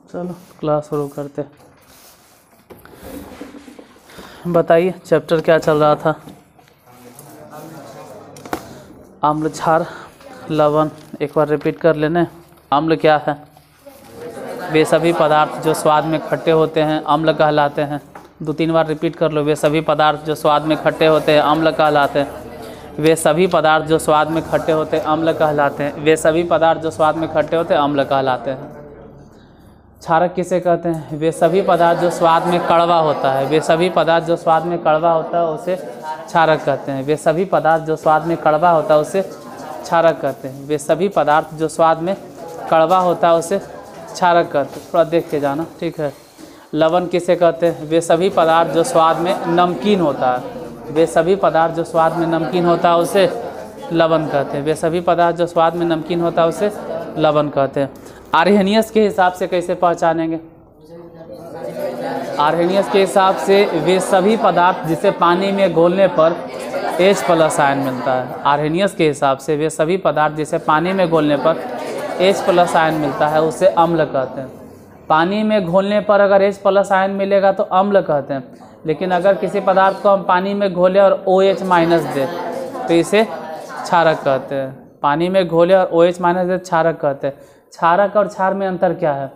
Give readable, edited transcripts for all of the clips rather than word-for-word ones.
चलो क्लास शुरू करते। बताइए चैप्टर क्या चल रहा था। अम्ल, क्षार, लवण। एक बार रिपीट कर लेने। अम्ल क्या है? वे सभी पदार्थ जो स्वाद में खट्टे होते हैं अम्ल कहलाते हैं। 2-3 बार रिपीट कर लो। वे सभी पदार्थ जो स्वाद में खट्टे होते हैं अम्ल कहलाते हैं। वे सभी पदार्थ जो स्वाद में खट्टे होते हैं अम्ल कहलाते हैं। वे सभी पदार्थ जो स्वाद में खट्टे होते हैं अम्ल कहलाते हैं। क्षारक किसे कहते हैं? वे सभी पदार्थ जो स्वाद में कड़वा होता है। वे सभी पदार्थ जो स्वाद में कड़वा होता है उसे क्षारक कहते हैं। वे सभी पदार्थ जो स्वाद में कड़वा होता है उसे क्षारक कहते हैं। वे सभी पदार्थ जो स्वाद में कड़वा होता है उसे क्षारक कहते हैं। थोड़ा देख के जाना, ठीक है। लवण किसे कहते हैं? वे सभी पदार्थ जो स्वाद में नमकीन होता है। वे सभी पदार्थ जो स्वाद में नमकीन होता है उसे लवण कहते हैं। वे सभी पदार्थ जो स्वाद में नमकीन होता है उसे लवण कहते हैं। आर्हेनियस के हिसाब से कैसे पहचानेंगे? आर्हेनियस के हिसाब से वे सभी पदार्थ जिसे पानी में घोलने पर H+ आयन मिलता है। आर्हेनियस के हिसाब से वे सभी पदार्थ जिसे पानी में घोलने पर H+ आयन मिलता है उसे अम्ल कहते हैं। पानी में घोलने पर अगर H+ आयन मिलेगा तो अम्ल कहते हैं। लेकिन अगर किसी पदार्थ को हम पानी में घोले और OH- दे तो इसे क्षारक कहते हैं। पानी में घोले और OH- दे क्षारक कहते हैं। क्षारक और क्षार में अंतर क्या है?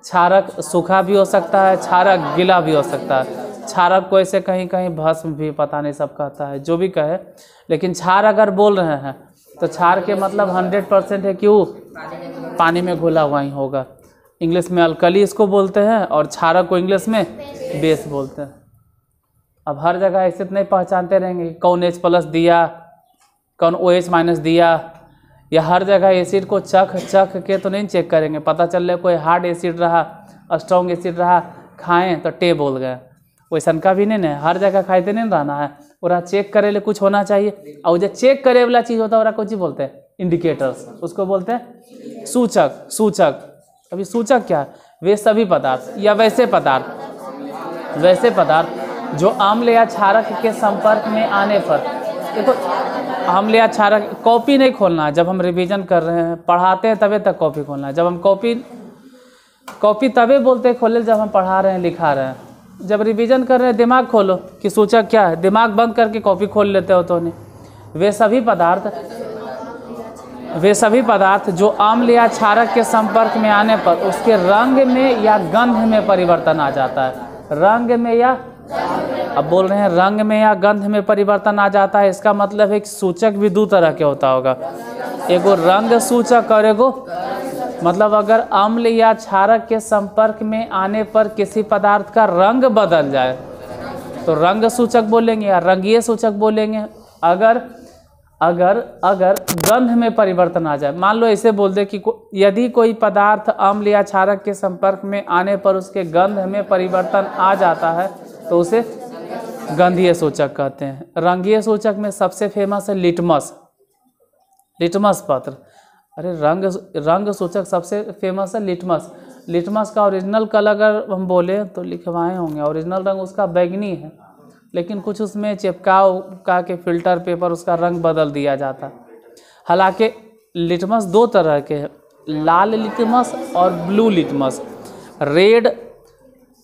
क्षारक सूखा भी हो सकता है, क्षारक गीला भी हो सकता है। क्षारक को ऐसे कहीं कहीं भस्म भी पता नहीं सब कहता है, जो भी कहे। लेकिन क्षार अगर बोल रहे हैं तो क्षार के मतलब 100% है क्यों? पानी में घोला हुआ ही होगा। इंग्लिश में अल्कली इसको बोलते हैं और क्षारक को इंग्लिश में बेस बोलते हैं। अब हर जगह ऐसे तो नहीं पहचानते रहेंगे कि कौन H+ दिया, कौन OH- दिया, या हर जगह एसिड को चख के तो नहीं चेक करेंगे। पता चल रहा कोई हार्ड एसिड रहा, स्ट्रॉन्ग एसिड रहा, खाएं तो टे बोल गए, वैसा का भी नहीं है। हर जगह खाते नहीं रहना है, और चेक करे ले कुछ होना चाहिए। और जो चेक करे वाला चीज़ होता है कुछ ही बोलते हैं इंडिकेटर्स, उसको बोलते हैं सूचक। सूचक अभी सूचक क्या है? वे सभी पदार्थ या वैसे पदार्थ जो अम्ल या क्षारक के संपर्क में आने पर, देखो अम्ल या क्षारक, कॉपी नहीं खोलना है। जब हम रिवीजन कर रहे हैं, पढ़ाते हैं तभी तक कॉपी खोलना है। जब हम कॉपी तभी बोलते हैं खोले जब हम पढ़ा रहे हैं, लिखा रहे हैं। जब रिवीजन कर रहे हैं दिमाग खोलो कि सूचक क्या है। दिमाग बंद करके कॉपी खोल लेते हो तो नहीं। वे सभी पदार्थ जो अम्ल या क्षारक के संपर्क में आने पर उसके रंग में या गंध में परिवर्तन आ जाता है। रंग में या, अब बोल रहे हैं रंग में या गंध में परिवर्तन आ जाता है। इसका मतलब है कि सूचक भी 2 तरह के होता होगा, एगो रंग सूचक और एगो, मतलब अगर अम्ल या क्षारक के संपर्क में आने पर किसी पदार्थ का रंग बदल जाए तो रंग सूचक बोलेंगे या रंगीय सूचक बोलेंगे। अगर गंध में परिवर्तन आ जाए, मान लो ऐसे बोल दे कि यदि कोई पदार्थ अम्ल या क्षारक के संपर्क में आने पर उसके गंध में परिवर्तन आ जाता है तो उसे गंधीय सूचक कहते हैं। रंगीय सूचक में सबसे फेमस है लिटमस पत्र। अरे रंग सूचक सबसे फेमस है लिटमस का ओरिजिनल कलर अगर हम बोले तो लिखवाए होंगे। ओरिजिनल रंग उसका बैंगनी है, लेकिन कुछ उसमें चिपका के फिल्टर पेपर उसका रंग बदल दिया जाता है। हालांकि लिटमस 2 तरह के हैं, लाल लिटमस और blue litmus.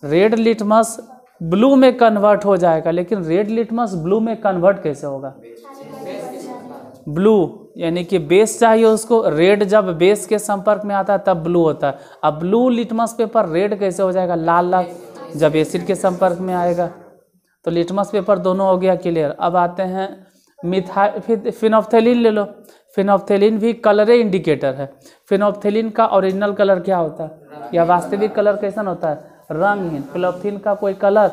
Red litmus blue में कन्वर्ट हो जाएगा, लेकिन रेड लिटमस ब्लू में कन्वर्ट कैसे होगा? ब्लू यानी कि बेस चाहिए उसको। रेड जब बेस के संपर्क में आता है तब ब्लू होता है। अब ब्लू लिटमस पेपर रेड कैसे हो जाएगा? लाल जब एसिड के संपर्क में आएगा। तो लिटमस पेपर दोनों हो गया क्लियर। अब आते हैं फिनोप्थेलिन ले लो। फिनोप्थेलिन भी कलर इंडिकेटर है। फिनोप्थेलिन का ओरिजिनल कलर क्या होता है या वास्तविक कलर कैसा होता है? रंगहीन। फिनोप्थेलिन का कोई कलर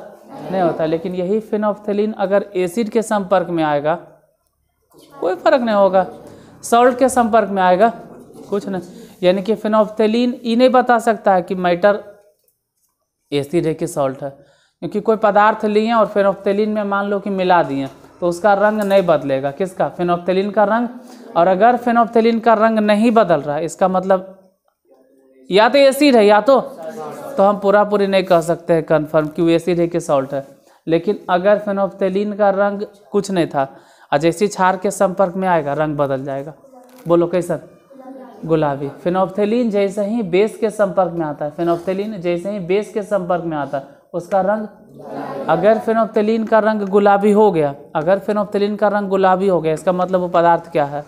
नहीं होता, लेकिन यही फिनोप्थेलिन अगर एसिड के संपर्क में आएगा कोई फर्क नहीं होगा। सॉल्ट के संपर्क में आएगा कुछ नहीं। यानी कि फिनोप्थेलिन ये नहीं बता सकता है कि मैटर एसिड है कि सॉल्ट है, क्योंकि कोई पदार्थ लिए और फिनोप्थेलिन में मान लो कि मिला दिए तो उसका रंग नहीं बदलेगा। किसका? फिनोप्थेलिन का रंग। और अगर फिनोप्थेलिन का रंग नहीं बदल रहा है इसका मतलब या तो एसिड है या तो हम पूरी नहीं कह सकते हैं कन्फर्म कि वो एसिड है कि सॉल्ट है। लेकिन अगर फिनोप्थेलिन का रंग कुछ नहीं था और जैसे क्षार के संपर्क में आएगा रंग बदल जाएगा। बोलो कैसा? गुलाबी। फिनोप्थेलिन जैसे ही बेस के संपर्क में आता है, फिनोप्थेलिन जैसे ही बेस के संपर्क में आता है उसका रंग, अगर फिनोप्थेलिन का रंग गुलाबी हो गया, अगर फिनोप्थेलिन का रंग गुलाबी हो गया इसका मतलब वो पदार्थ क्या है?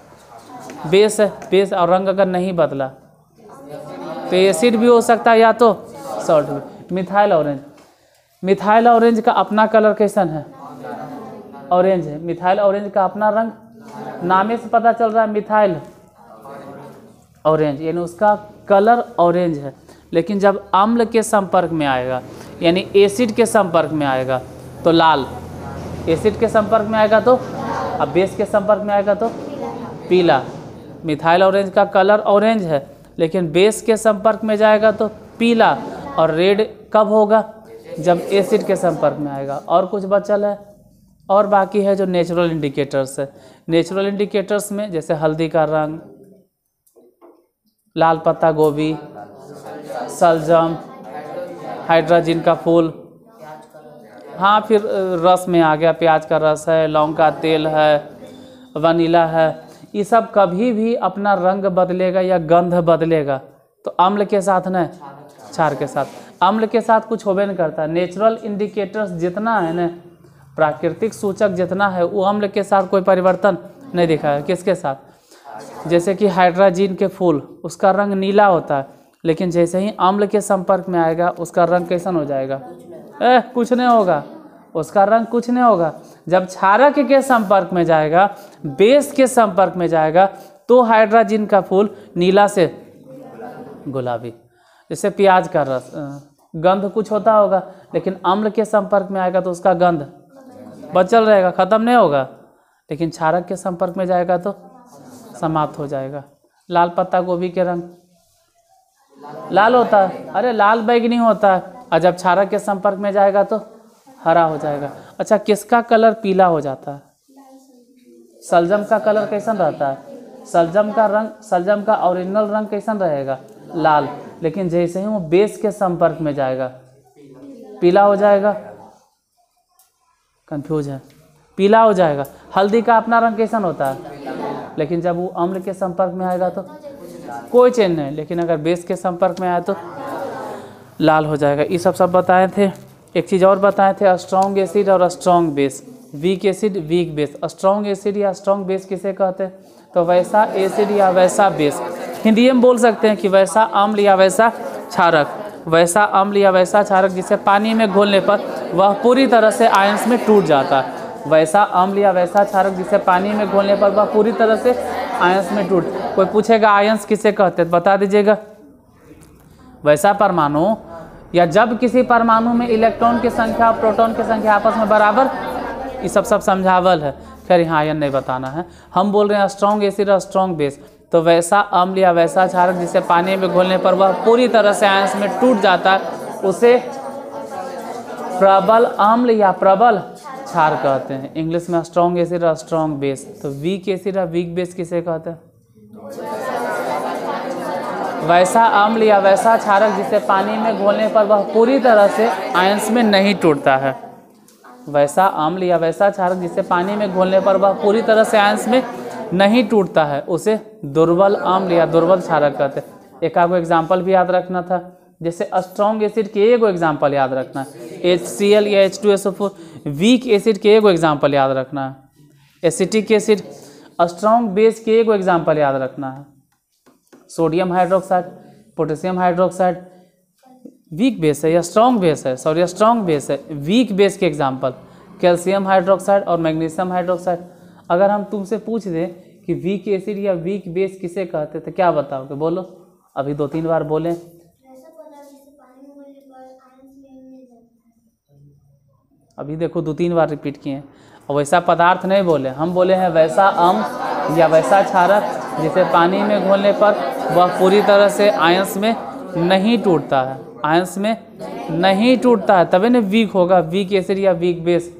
बेस है। बेस और रंग अगर नहीं बदला तो एसिड भी हो सकता है या तो सॉल्ट भी। मिथाइल ऑरेंज, मिथाइल ऑरेंज का अपना कलर कैसन है? ऑरेंज है। मिथाइल ऑरेंज का अपना रंग, नामे से पता चल रहा है मिथाइल ऑरेंज, यानी उसका कलर ऑरेंज है। लेकिन जब अम्ल के संपर्क में आएगा यानी एसिड के संपर्क में आएगा तो लाल, एसिड के संपर्क में आएगा तो, अब बेस के संपर्क में आएगा तो पीला। मिथाइल ऑरेंज का कलर ऑरेंज है लेकिन बेस के संपर्क में जाएगा तो पीला, और रेड कब होगा? जब एसिड के संपर्क में आएगा। और कुछ बचल है? और बाकी है जो नेचुरल इंडिकेटर्स है। नेचुरल इंडिकेटर्स में जैसे हल्दी का रंग, लाल पत्ता गोभी, सलजम, हाइड्रोजन का फूल, हाँ फिर रस में आ गया, प्याज का रस है, लौंग का तेल है, वनीला है, ये सब कभी भी अपना रंग बदलेगा या गंध बदलेगा तो अम्ल के साथ न, क्षार के साथ। अम्ल के साथ कुछ होबे नहीं करता। नेचुरल इंडिकेटर्स जितना है न, प्राकृतिक सूचक जितना है वो अम्ल के साथ कोई परिवर्तन नहीं दिखाएगा। किसके साथ? जैसे कि हाइड्रोजन के फूल, उसका रंग नीला होता है लेकिन जैसे ही अम्ल के संपर्क में आएगा उसका रंग कैसन हो जाएगा? कुछ नहीं होगा, उसका रंग कुछ नहीं होगा। जब क्षारक के संपर्क में जाएगा, बेस के संपर्क में जाएगा तो हाइड्रोजन का फूल नीला से गुलाबी। जैसे प्याज का रस, गंध कुछ होता होगा लेकिन अम्ल के संपर्क में आएगा तो उसका गंध बचल रहेगा, खत्म नहीं होगा। लेकिन क्षारक के संपर्क में जाएगा तो समाप्त हो जाएगा। लाल पत्ता गोभी के रंग लाल होता है, अरे लाल बैंगनी होता है, और जब क्षारक के संपर्क में जाएगा तो हरा हो जाएगा। अच्छा, किसका कलर पीला हो जाता है? सलजम का कलर कैसन रहता है? सलजम का रंग, सलजम का ओरिजिनल रंग कैसन रहेगा? लाल। लेकिन जैसे ही वो बेस के संपर्क में जाएगा पीला हो जाएगा। कंफ्यूज है, पीला हो जाएगा। हल्दी का अपना रंग कैसन होता है? लेकिन जब वो अम्ल के संपर्क में आएगा तो कोई चेंज नहीं, लेकिन अगर बेस के संपर्क में आया तो लाल हो जाएगा। ये सब बताए थे। एक चीज़ और बताए थे, स्ट्रॉन्ग एसिड और strong base, weak acid weak base. Strong acid या स्ट्रॉन्ग बेस किसे कहते हैं? तो वैसा एसिड या वैसा बेस। हिंदी में बोल सकते हैं कि वैसा अम्ल या वैसा क्षारक, वैसा अम्ल या वैसा क्षारक जिसे पानी में घोलने पर वह पूरी तरह से आयंस में टूट जाता है। वैसा अम्ल या वैसा क्षारक जिसे पानी में घोलने पर वह पूरी तरह से आयंस में टूट। कोई पूछेगा आयंस किसे कहते हैं, बता दीजिएगा। वैसा परमाणु या जब किसी परमाणु में इलेक्ट्रॉन की संख्या और प्रोटॉन की संख्या आपस में बराबर, ये सब समझावल है। खैर यहाँ आयन नहीं बताना है, हम बोल रहे हैं स्ट्रॉन्ग एसिड और स्ट्रॉन्ग बेस। तो वैसा अम्ल या वैसा क्षारक जिसे पानी में घोलने पर वह पूरी तरह से आयंस में टूट जाता है उसे प्रबल अम्ल या प्रबल क्षार कहते हैं। इंग्लिश में स्ट्रॉन्ग एसिड और स्ट्रॉन्ग बेस। तो वीक एसिड और वीक बेस किसे कहते हैं? वैसा अम्ल या वैसा क्षारक जिसे पानी में घोलने पर वह पूरी तरह से आयंस में नहीं टूटता है। वैसा अम्ल या वैसा क्षारक जिसे पानी में घोलने पर वह पूरी तरह से आयंस में नहीं टूटता है उसे दुर्बल अम्ल या दुर्बल क्षारक कहते हैं। एक आगो एग्जाम्पल भी याद रखना था, जैसे स्ट्रॉन्ग एसिड के एगो एग्जाम्पल याद रखना है, HCl या H2SO4। वीक एसिड के एगो एग्जाम्पल याद रखना है, एसिटिक एसिड। स्ट्रॉन्ग बेस के एगो एग्जाम्पल याद रखना है, sodium hydroxide, potassium hydroxide. Weak base है या स्ट्रॉन्ग बेस है, सॉरी स्ट्रॉन्ग बेस है। वीक बेस के एग्जाम्पल कैल्शियम हाइड्रोक्साइड और मैग्नीशियम हाइड्रोक्साइड। अगर हम तुमसे पूछ दें कि वीक एसिड या वीक बेस किसे कहते तो क्या बताओगे? बोलो, अभी 2-3 बार बोलें। अभी देखो 2-3 बार रिपीट किए हैं। और वैसा पदार्थ नहीं बोले, हम बोले हैं वैसा अम्ल या वैसा क्षारक जिसे पानी में घोलने पर वह पूरी तरह से आयंस में नहीं टूटता है, आयंस में नहीं टूटता है, तभी ना वीक होगा, वीक एसिड या वीक बेस।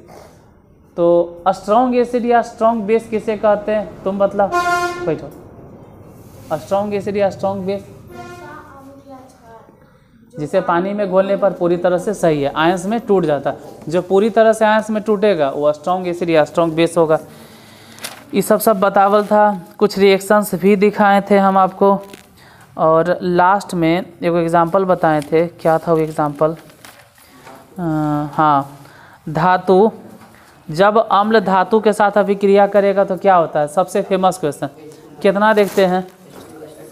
तो स्ट्रॉन्ग एसिड या स्ट्रॉन्ग बेस किसे कहते हैं? तुम मतलब बैठो। स्ट्रॉन्ग एसिड या स्ट्रॉन्ग बेस जिसे पानी में घोलने पर पूरी तरह से सही है, आयंस में टूट जाता है। जो पूरी तरह से आयंस में टूटेगा वो स्ट्रॉन्ग एसिड या स्ट्रॉन्ग बेस होगा। ये सब बतावल था। कुछ रिएक्शंस भी दिखाए थे हम आपको। और लास्ट में एक एग्ज़ाम्पल बताए थे, क्या था वो एग्ज़ाम्पल? हाँ, धातु जब अम्ल धातु के साथ अभिक्रिया करेगा तो क्या होता है? सबसे फेमस क्वेश्चन कितना देखते हैं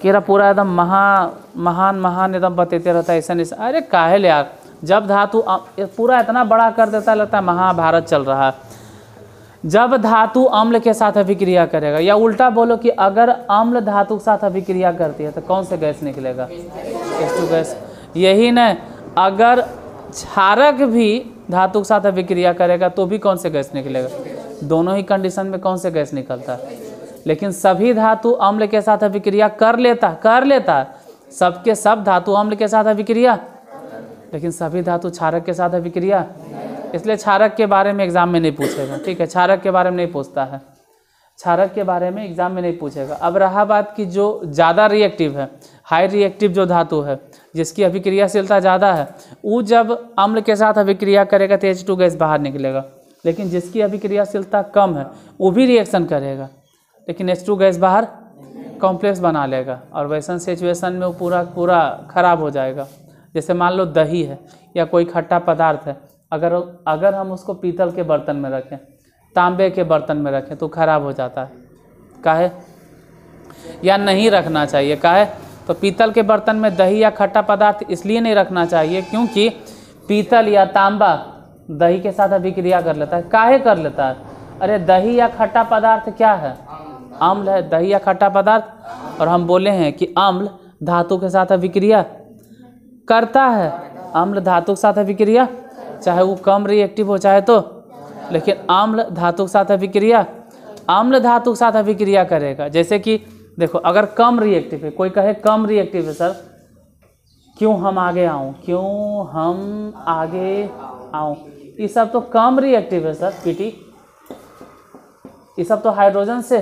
कि पूरा एकदम महान एकदम बतेते रहता है ऐसा। अरे काहे ले यार, जब धातु पूरा इतना बड़ा कर देता है, लगता है महाभारत चल रहा है। जब धातु अम्ल के साथ अभिक्रिया करेगा, या उल्टा बोलो कि अगर अम्ल धातु के साथ अभिक्रिया करती है तो कौन से गैस निकलेगा? H2 gas. यही नहीं, अगर क्षारक भी धातु के साथ अभिक्रिया करेगा तो भी कौन से गैस निकलेगा? दोनों ही कंडीशन में कौन से गैस निकलता है? लेकिन सभी धातु अम्ल के साथ अभिक्रिया कर लेता है। सबके सब धातु अम्ल के साथ अभिक्रिया, लेकिन सभी धातु क्षारक के साथ अभिक्रिया। इसलिए क्षारक के बारे में एग्जाम में नहीं पूछेगा, ठीक है? क्षारक के बारे में नहीं पूछता है, क्षारक के बारे में एग्जाम में नहीं पूछेगा। अब रहा बात कि जो ज़्यादा रिएक्टिव है, हाई रिएक्टिव जो धातु है, जिसकी अभिक्रियाशीलता ज़्यादा है, वो जब अम्ल के साथ अभिक्रिया करेगा तो H2 गैस बाहर निकलेगा। लेकिन जिसकी अभिक्रियाशीलता कम है वो भी रिएक्शन करेगा, लेकिन H2 गैस बाहर कॉम्प्लेक्स बना लेगा, और वैसन सिचुएशन में वो पूरा खराब हो जाएगा। जैसे मान लो दही है या कोई खट्टा पदार्थ है, अगर हम उसको पीतल के बर्तन में रखें, तांबे के बर्तन में रखें तो खराब हो जाता है। काहे? या नहीं रखना चाहिए। काहे? तो पीतल के बर्तन में दही या खट्टा पदार्थ इसलिए नहीं रखना चाहिए क्योंकि पीतल या तांबा दही के साथ अभिक्रिया कर लेता है। काहे कर लेता है? अरे दही या खट्टा पदार्थ क्या है? अम्ल है। दही या खट्टा पदार्थ, और हम बोले हैं कि अम्ल धातु के साथ अभिक्रिया करता है। अम्ल धातु के साथ अभिक्रिया, चाहे वो कम रिएक्टिव हो चाहे तो, लेकिन अम्ल धातु के साथ अभिक्रिया, अम्ल धातु के साथ अभिक्रिया करेगा। जैसे कि देखो, अगर कम रिएक्टिव है, कोई कहे कम रिएक्टिव है सर, क्यों हम आगे आऊँ, ये सब तो कम रिएक्टिव है सर। पीटी, ये सब तो हाइड्रोजन से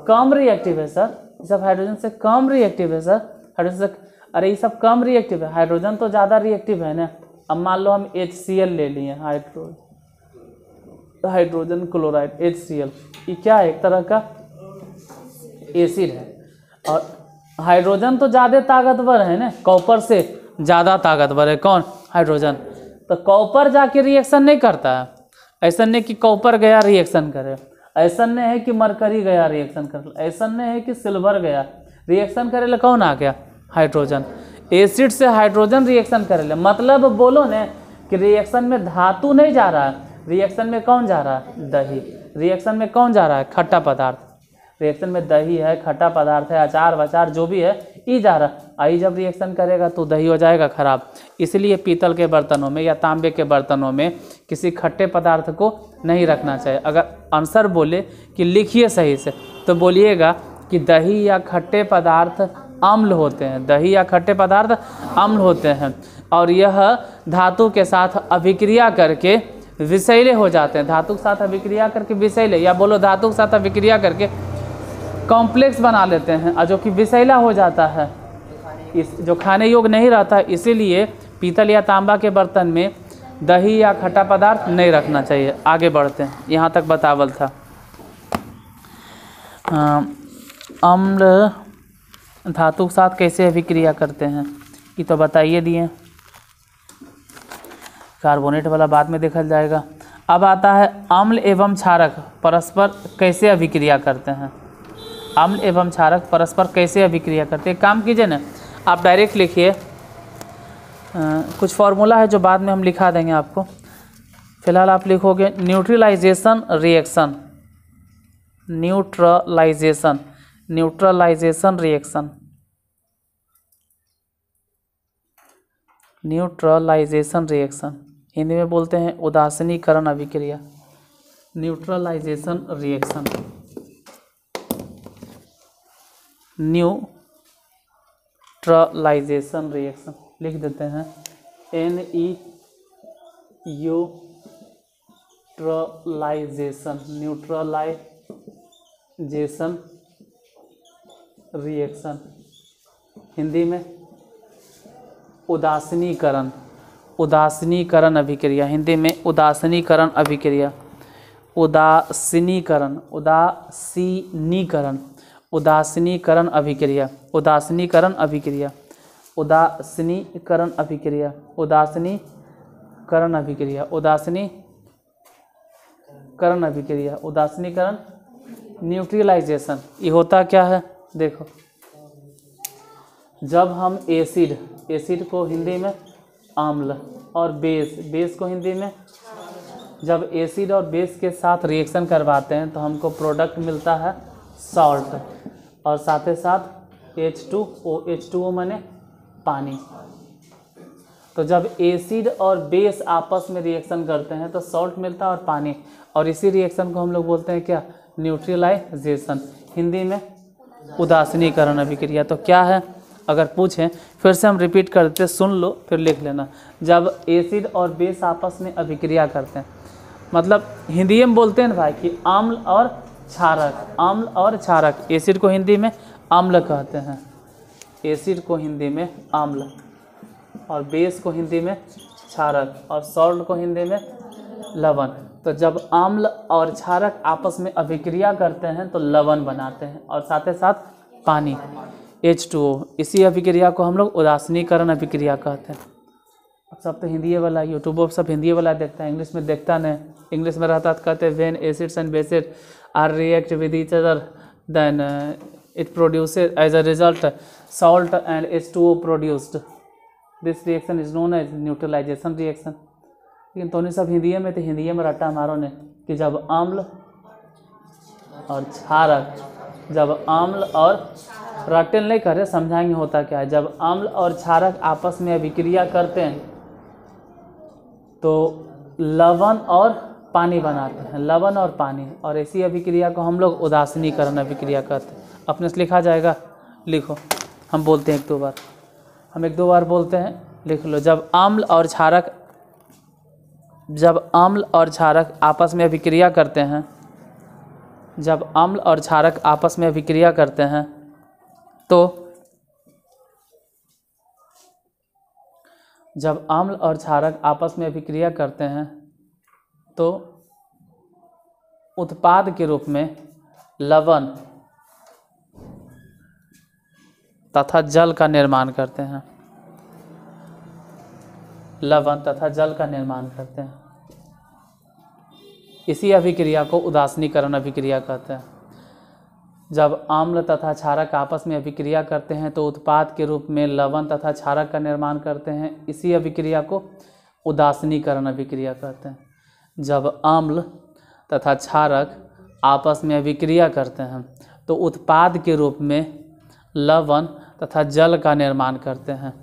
कम रिएक्टिव है सर, ये सब हाइड्रोजन से कम रिएक्टिव है सर। हाइड्रोजन से, अरे ये सब कम रिएक्टिव है, हाइड्रोजन तो ज़्यादा रिएक्टिव है ना। अब मान लो हम HCl ले लिए, हाइड्रोजन क्लोराइड, HCl, ये क्या है? एक तरह का एसिड है, और हाइड्रोजन तो ज़्यादा ताकतवर है ना, कॉपर से ज़्यादा ताकतवर है कौन? हाइड्रोजन। तो कॉपर जाके रिएक्शन नहीं करता है। ऐसा नहीं कि कॉपर गया रिएक्शन करे, ऐसा नहीं है कि मरकरी गया रिएक्शन कर, ऐसा नहीं है कि सिल्वर गया रिएक्शन करे ले, कौन आ गया? हाइड्रोजन। एसिड से हाइड्रोजन रिएक्शन करे ले, मतलब बोलो ने कि रिएक्शन में धातु नहीं जा रहा है, रिएक्शन में कौन जा रहा है? दही। रिएक्शन में कौन जा रहा है? खट्टा पदार्थ। रिएक्शन में दही है, खट्टा पदार्थ है, अचार वचार जो भी है, ये जा रहा है। आई जब रिएक्शन करेगा तो दही हो जाएगा खराब। इसलिए पीतल के बर्तनों में या तांबे के बर्तनों में किसी खट्टे पदार्थ को नहीं रखना चाहिए। अगर आंसर बोले कि लिखिए सही से, तो बोलिएगा कि दही या खट्टे पदार्थ अम्ल होते हैं, दही या खट्टे पदार्थ अम्ल होते हैं, और यह धातु के साथ अभिक्रिया करके विषैले हो जाते हैं। धातु के साथ अभिक्रिया करके विषैले, या बोलो धातु के साथ अभिक्रिया करके कॉम्प्लेक्स बना लेते हैं, और जो कि विषैला हो जाता है, इस जो खाने योग्य नहीं रहता है। इसीलिए पीतल या तांबा के बर्तन में दही या खट्टा पदार्थ नहीं रखना चाहिए। आगे बढ़ते हैं, यहाँ तक बतावल था। अम्ल धातु के साथ कैसे अभिक्रिया करते हैं ये तो बताइए दिए, कार्बोनेट वाला बाद में देखा जाएगा। अब आता है अम्ल एवं क्षारक परस्पर कैसे अभिक्रिया करते हैं। अम्ल एवं क्षारक परस्पर कैसे अभिक्रिया करते हैं? काम कीजिए ना, आप डायरेक्ट लिखिए, कुछ फार्मूला है जो बाद में हम लिखा देंगे आपको। फिलहाल आप लिखोगे neutralisation reaction, neutralisation reaction, neutralisation reaction, Hindi में बोलते हैं उदासीनीकरण अभिक्रिया। न्यूट्रलाइजेशन रिएक्शन, न्यूट्रलाइजेशन रिएक्शन लिख देते हैं, न्यूट्रलाइजेशन रिएक्शन, हिंदी में उदासीनीकरण अभिक्रिया, हिंदी में उदासीनीकरण अभिक्रिया, उदासीनीकरण उदासीनीकरण अभिक्रिया, उदासीनीकरण अभिक्रिया, उदासीनीकरण अभिक्रिया, उदासीनीकरण अभिक्रिया, उदासीनीकरण अभिक्रिया, उदासीनीकरण न्यूट्रलाइजेशन। ये होता क्या है, देखो जब हम एसिड को हिंदी में अम्ल और बेस को हिंदी में, जब एसिड और बेस के साथ रिएक्शन करवाते हैं तो हमको प्रोडक्ट मिलता है सॉल्ट, और साथ ही साथ H2O माने पानी। तो जब एसिड और बेस आपस में रिएक्शन करते हैं तो सॉल्ट मिलता है और पानी, और इसी रिएक्शन को हम लोग बोलते हैं क्या, न्यूट्रलाइजेशन, हिंदी में उदासीनीकरण अभिक्रिया। तो क्या है, अगर पूछें फिर से हम रिपीट कर देते, सुन लो फिर लिख लेना। जब एसिड और बेस आपस में अभिक्रिया करते हैं, मतलब हिंदी में बोलते हैं ना भाई कि अम्ल और क्षारक, अम्ल और क्षारक। एसिड को हिंदी में अम्ल कहते हैं, एसिड को हिंदी में अम्ल, और बेस को हिंदी में क्षारक, और सॉल्ट को हिंदी में लवण। तो जब अम्ल और क्षारक आपस में अभिक्रिया करते हैं तो लवण बनाते हैं, और साथ ही साथ पानी H2O। इसी अभिक्रिया को हम लोग उदासीनीकरण अभिक्रिया कहते हैं। अब सब तो हिंदी वाला, यूट्यूब पर सब हिंदी वाला देखता है, इंग्लिश में देखता नहीं। इंग्लिश में रहता तो कहते हैं when acids and bases are react with each other then it produces as a result salt and H2O produced, this reaction is known as neutralisation reaction. लेकिन तो नहीं सब हिंदी में, तो हिंदी में रट्टा मारो ने कि जब अम्ल और क्षारक, जब अम्ल और रट्टे नहीं करे, समझाएंगे होता क्या है। जब अम्ल और क्षारक आपस में अभिक्रिया करते हैं तो लवण और पानी बनाते हैं, लवण और पानी, और इसी अभिक्रिया को हम लोग उदासीनीकरण अभिक्रिया कहते हैं। अपने से लिखा जाएगा, लिखो, हम बोलते हैं एक दो बार, हम एक दो बार बोलते हैं, लिख लो। जब अम्ल और क्षारक, जब अम्ल और क्षारक आपस में अभिक्रिया करते हैं, जब अम्ल और क्षारक आपस में अभिक्रिया करते हैं तो, जब अम्ल और क्षारक आपस में अभिक्रिया करते हैं तो उत्पाद के रूप में लवण तथा जल का निर्माण करते हैं, लवण तथा जल का निर्माण करते हैं। इसी अभिक्रिया को उदासीनीकरण अभिक्रिया कहते हैं। जब अम्ल तथा क्षारक आपस में अभिक्रिया करते हैं तो उत्पाद के रूप में लवण तथा क्षारक का निर्माण करते हैं। इसी अभिक्रिया को उदासीनीकरण अभिक्रिया कहते हैं। जब अम्ल तथा क्षारक आपस में अभिक्रिया करते हैं तो उत्पाद के रूप में लवण तथा जल का निर्माण करते हैं।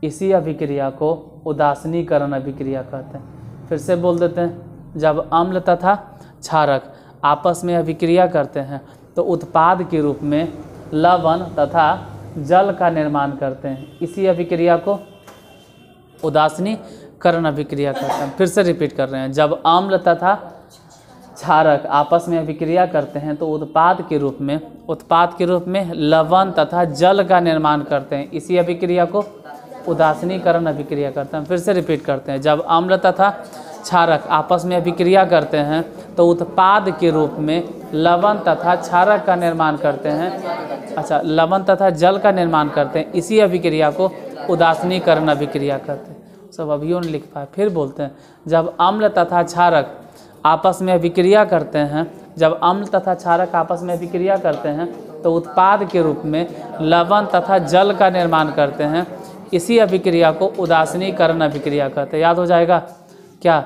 इसी अभिक्रिया को उदासीनीकरण अभिक्रिया कहते हैं। फिर से बोल देते हैं, जब अम्ल तथा क्षारक आपस में अभिक्रिया करते हैं तो उत्पाद के रूप में लवण तथा जल का निर्माण करते हैं। इसी अभिक्रिया को उदासीनीकरण अभिक्रिया कहते हैं। फिर से रिपीट कर रहे हैं, जब अम्ल तथा क्षारक आपस में अभिक्रिया करते हैं तो उत्पाद के रूप में लवण तथा जल का निर्माण करते हैं। इसी अभिक्रिया को उदासीनीकरण अभिक्रिया करते हैं। फिर से रिपीट करते हैं, जब अम्ल तथा क्षारक आपस में अभिक्रिया करते हैं तो उत्पाद के रूप में लवण तथा क्षारक का निर्माण करते हैं, लवण तथा जल का निर्माण करते हैं। इसी अभिक्रिया को उदासीनीकरण अभिक्रिया करते हैं। सब अभियो नहीं लिख पाए, फिर बोलते हैं, जब अम्ल तथा क्षारक आपस में अभिक्रिया करते हैं, जब अम्ल तथा क्षारक आपस में अभिक्रिया करते हैं तो उत्पाद के रूप में लवण तथा जल का निर्माण करते हैं। इसी अभिक्रिया को उदासीनीकरण अभिक्रिया कहते हैं। याद हो जाएगा क्या?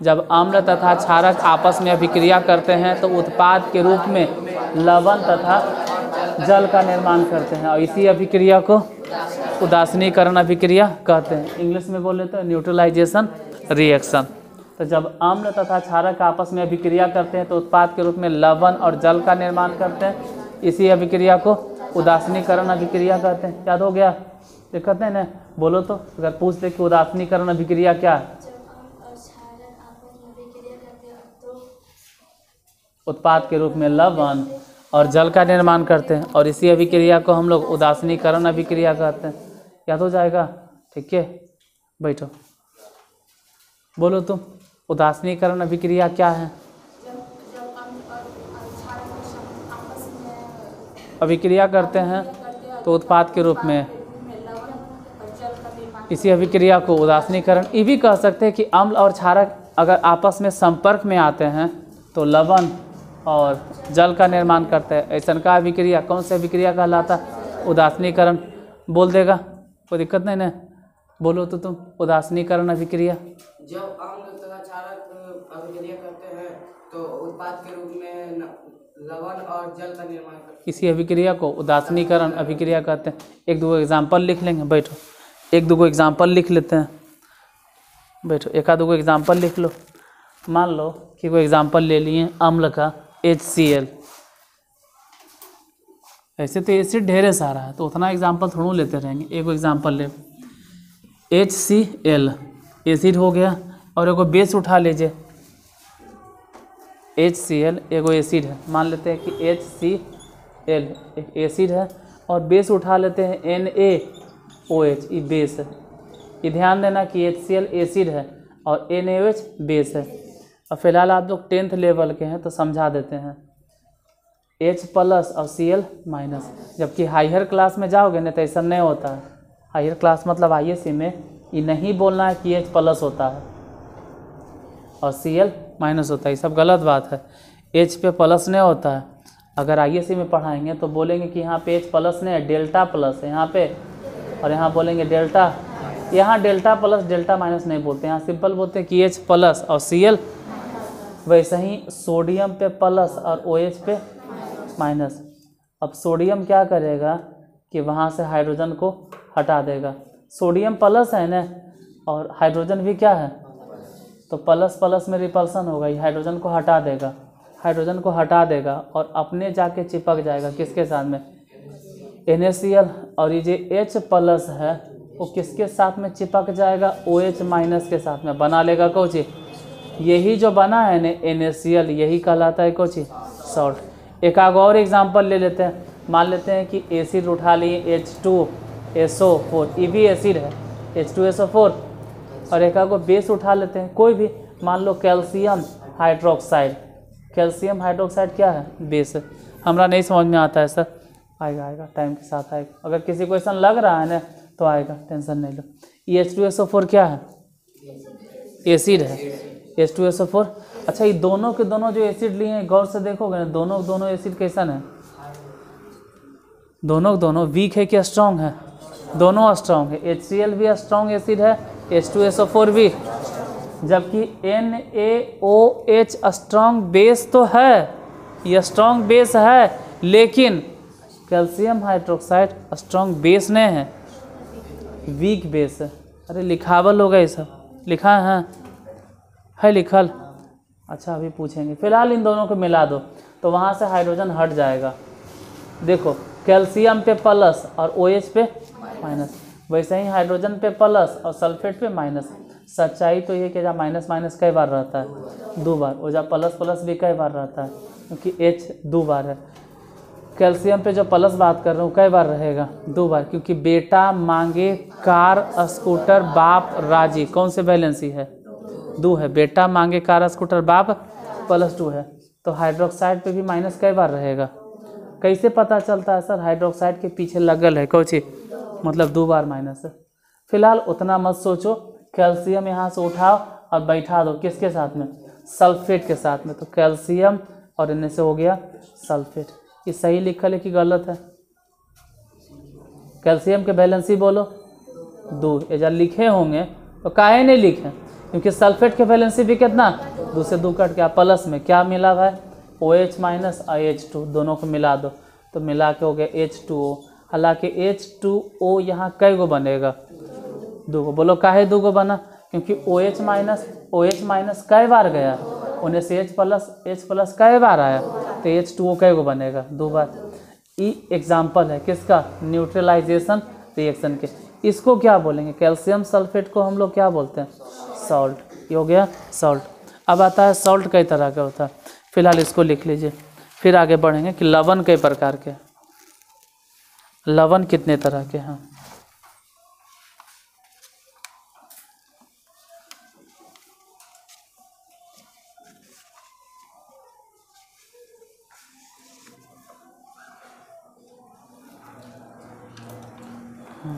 जब अम्ल तथा क्षारक आपस में अभिक्रिया करते हैं तो उत्पाद के रूप में लवण तथा जल का निर्माण करते हैं, और इसी अभिक्रिया को उदासीनीकरण अभिक्रिया कहते हैं। इंग्लिश में बोले तो न्यूट्रलाइजेशन रिएक्शन। तो जब अम्ल तथा क्षारक आपस में अभिक्रिया करते हैं तो उत्पाद के रूप में लवण और जल का निर्माण करते हैं। इसी अभिक्रिया को उदासीनीकरण अभिक्रिया कहते हैं। याद हो गया? कहते हैं ना, बोलो तो, अगर पूछते कि उदासीनीकरण अभिक्रिया क्या है? उत्पाद के रूप में लवण और जल का निर्माण करते हैं, और इसी अभिक्रिया को हम लोग उदासीनीकरण अभिक्रिया कहते हैं। याद हो जाएगा? ठीक है, बैठो, बोलो तुम, उदासीनीकरण अभिक्रिया क्या है? अभिक्रिया करते हैं तो उत्पाद के रूप में, इसी अभिक्रिया को उदासीनीकरण ये भी कह सकते हैं कि अम्ल और क्षारक अगर आपस में संपर्क में आते हैं तो लवण और जल का निर्माण करते हैं। ऐसा का अभिक्रिया कौन सी अभिक्रिया कहलाता है? उदासीनीकरण। बोल देगा, कोई दिक्कत नहीं ना, बोलो तो तुम। उदासीनीकरण अभिक्रिया जब अम्ल तथा क्षारक अभिक्रिया करते हैं तो उत्पाद के रूप में लवण और जल का निर्माण करते हैं। इसी अभिक्रिया को उदासीनीकरण अभिक्रिया कहते हैं। एक दो एग्जाम्पल लिख लेंगे, बैठो एक दो एग्जाम्पल लिख लेते हैं, बैठो एक आध दो एग्जाम्पल लिख लो। मान लो कि कोई एग्जाम्पल ले लिए अम्ल का HCl, ऐसे तो एसिड ढेरे सारा है तो उतना एग्जाम्पल थोड़ा लेते रहेंगे। एक एग्जाम्पल ले, HCl एसिड हो गया, और एगो बेस उठा लीजिए, HCl एगो एसिड है, मान लेते हैं कि HCl एक एसिड है, और बेस उठा लेते हैं NaOH, ये बेस है। ये ध्यान देना कि HCl एसिड है और NaOH बेस है। और फिलहाल आप लोग 10th लेवल के हैं तो समझा देते हैं, H प्लस और Cl माइनस। जबकि हायर क्लास में जाओगे ना तो ऐसा नहीं होता है। हायर क्लास मतलब ISC में ये नहीं बोलना है कि H प्लस होता है और Cl माइनस होता है, ये सब गलत बात है। H पे प्लस नहीं होता है। अगर ISC में पढ़ाएंगे तो बोलेंगे कि यहाँ पे H प्लस नहीं है, डेल्टा प्लस है यहाँ पे, और यहाँ बोलेंगे डेल्टा। यहाँ डेल्टा प्लस डेल्टा माइनस नहीं बोलते, यहाँ सिंपल बोलते हैं कि H प्लस और Cl। वैसे ही सोडियम पे प्लस और OH पे माइनस। अब सोडियम क्या करेगा कि वहाँ से हाइड्रोजन को हटा देगा। सोडियम प्लस है ना, और हाइड्रोजन भी क्या है, तो प्लस प्लस में रिपल्सन होगा, ये हाइड्रोजन को हटा देगा, हाइड्रोजन को हटा देगा और अपने जाके चिपक जाएगा किसके साथ में, NaCl। और ये जो H प्लस है वो किसके साथ में चिपक जाएगा, OH माइनस के साथ में बना लेगा कोची। यही जो बना है ना NaCl, यही कहलाता है कोची, सॉल्ट। एक आग और एग्जांपल ले लेते हैं, मान लेते हैं कि एसिड उठा लिए H2SO4, ये भी एसिड है H2SO4, और एक आगो बेस उठा लेते हैं कोई भी, मान लो कैल्शियम हाइड्रोक्साइड। कैल्शियम हाइड्रोक्साइड क्या है, बेस है। हमरा नहीं समझ में आता है सर, आएगा आएगा टाइम के साथ आएगा। अगर किसी क्वेश्चन लग रहा है ना तो आएगा, टेंशन नहीं लो। ये H2SO4 क्या है, एसिड है H2SO4। अच्छा, ये दोनों के दोनों जो एसिड लिए हैं गौर से देखोगे ना, दोनों एसिड कैसन है, दोनों वीक है कि स्ट्रॉन्ग है, दोनों स्ट्रॉन्ग है। HCl भी स्ट्रॉन्ग एसिड है, H2SO4 भी, जबकि NaOH स्ट्रॉन्ग बेस तो है, ये स्ट्रॉन्ग बेस है, लेकिन कैल्शियम हाइड्रोक्साइड स्ट्रॉन्ग बेस नहीं है, वीक बेस है। अरे लिखावल होगा ये सब, लिखा है लिखल। अच्छा अभी पूछेंगे, फिलहाल इन दोनों को मिला दो तो वहाँ से हाइड्रोजन हट जाएगा। देखो कैल्शियम पे प्लस और OH पे माइनस, वैसे ही हाइड्रोजन पे प्लस और सल्फेट पे माइनस। सच्चाई तो ये कि जब माइनस माइनस कई बार रहता है, 2 बार, और जब प्लस प्लस भी कई बार रहता है, क्योंकि H 2 बार है। कैल्शियम पे जो प्लस बात कर रहा हूँ कई बार रहेगा, 2 बार, क्योंकि बेटा मांगे कार स्कूटर बाप राजी, कौन से वैलेंसी है, 2 है। बेटा मांगे कार स्कूटर बाप +2 है, तो हाइड्रोक्साइड पे भी माइनस कई बार रहेगा। कैसे पता चलता है सर, हाइड्रोक्साइड के पीछे लगल है कौची, मतलब 2 बार माइनस है। फिलहाल उतना मत सोचो, कैल्शियम यहाँ से उठाओ और बैठा दो किसके साथ में, सल्फेट के साथ में। तो कैल्शियम और इनमें से हो गया सल्फेट। ये सही लिखल है कि गलत है, कैल्शियम के वैलेंसी बोलो 2, ये जब लिखे होंगे तो काहे नहीं लिखे, क्योंकि सल्फेट के वैलेंसी भी कितना, 2 से 2 कट गया, प्लस में क्या मिला है, OH माइनस और H2, दोनों को मिला दो तो मिला के हो गया H2O। हालांकि H2O यहाँ कई गो बनेगा, 2 गो। बोलो काहे 2 गो बना, क्योंकि OH माइनस कई बार गया, उन्हें से H प्लस कई बार आया, तो H2O कई गो बनेगा, 2 बार। ये एग्जाम्पल है किसका, न्यूट्रलाइजेशन रिएक्शन के। इसको क्या बोलेंगे, कैल्शियम सल्फेट को हम लोग क्या बोलते हैं, सॉल्ट। ये हो गया सॉल्ट। अब आता है सॉल्ट कई तरह का होता है, फिलहाल इसको लिख लीजिए, फिर आगे बढ़ेंगे कि लवण कई प्रकार के, लवण कितने तरह के हैं। हो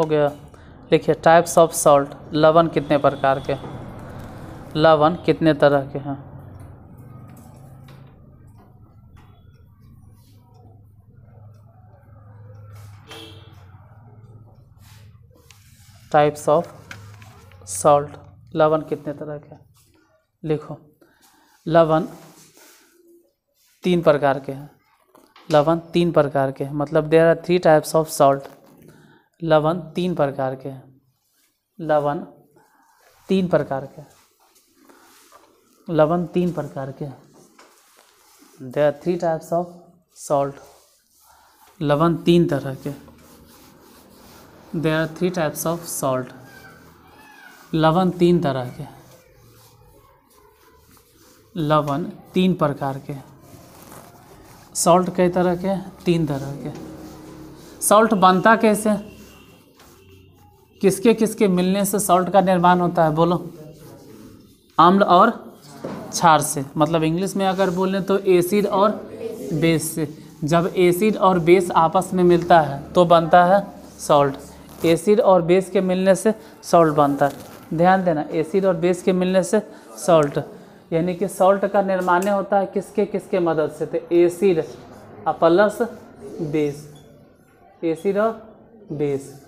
गया। लिखिए टाइप्स ऑफ सॉल्ट, लवण कितने प्रकार के, लवण कितने तरह के हैं। टाइप्स ऑफ सॉल्ट, लवण कितने तरह के। लिखो लवण 3 प्रकार के हैं, लवण 3 प्रकार के हैं, मतलब there are 3 types of salt. लवण 3 प्रकार के हैं, लवण 3 प्रकार के, लवण 3 प्रकार के हैं। There are 3 types of salt, लवण 3 तरह के। There are 3 types of salt, लवण 3 तरह के, लवण 3 प्रकार के। सॉल्ट कई तरह के, 3 तरह के। सॉल्ट बनता कैसे, किसके किसके मिलने से सॉल्ट का निर्माण होता है, बोलो। अम्ल और क्षार से, मतलब इंग्लिश में अगर बोलें तो एसिड और बेस से। जब एसिड और बेस आपस में मिलता है तो बनता है सॉल्ट। एसिड और बेस के मिलने से सॉल्ट बनता है। ध्यान देना, एसिड और बेस के मिलने से सॉल्ट, यानी कि सॉल्ट का निर्माण होता है किसके किसके मदद से, तो एसिड प्लस बेस, एसिड और बेस।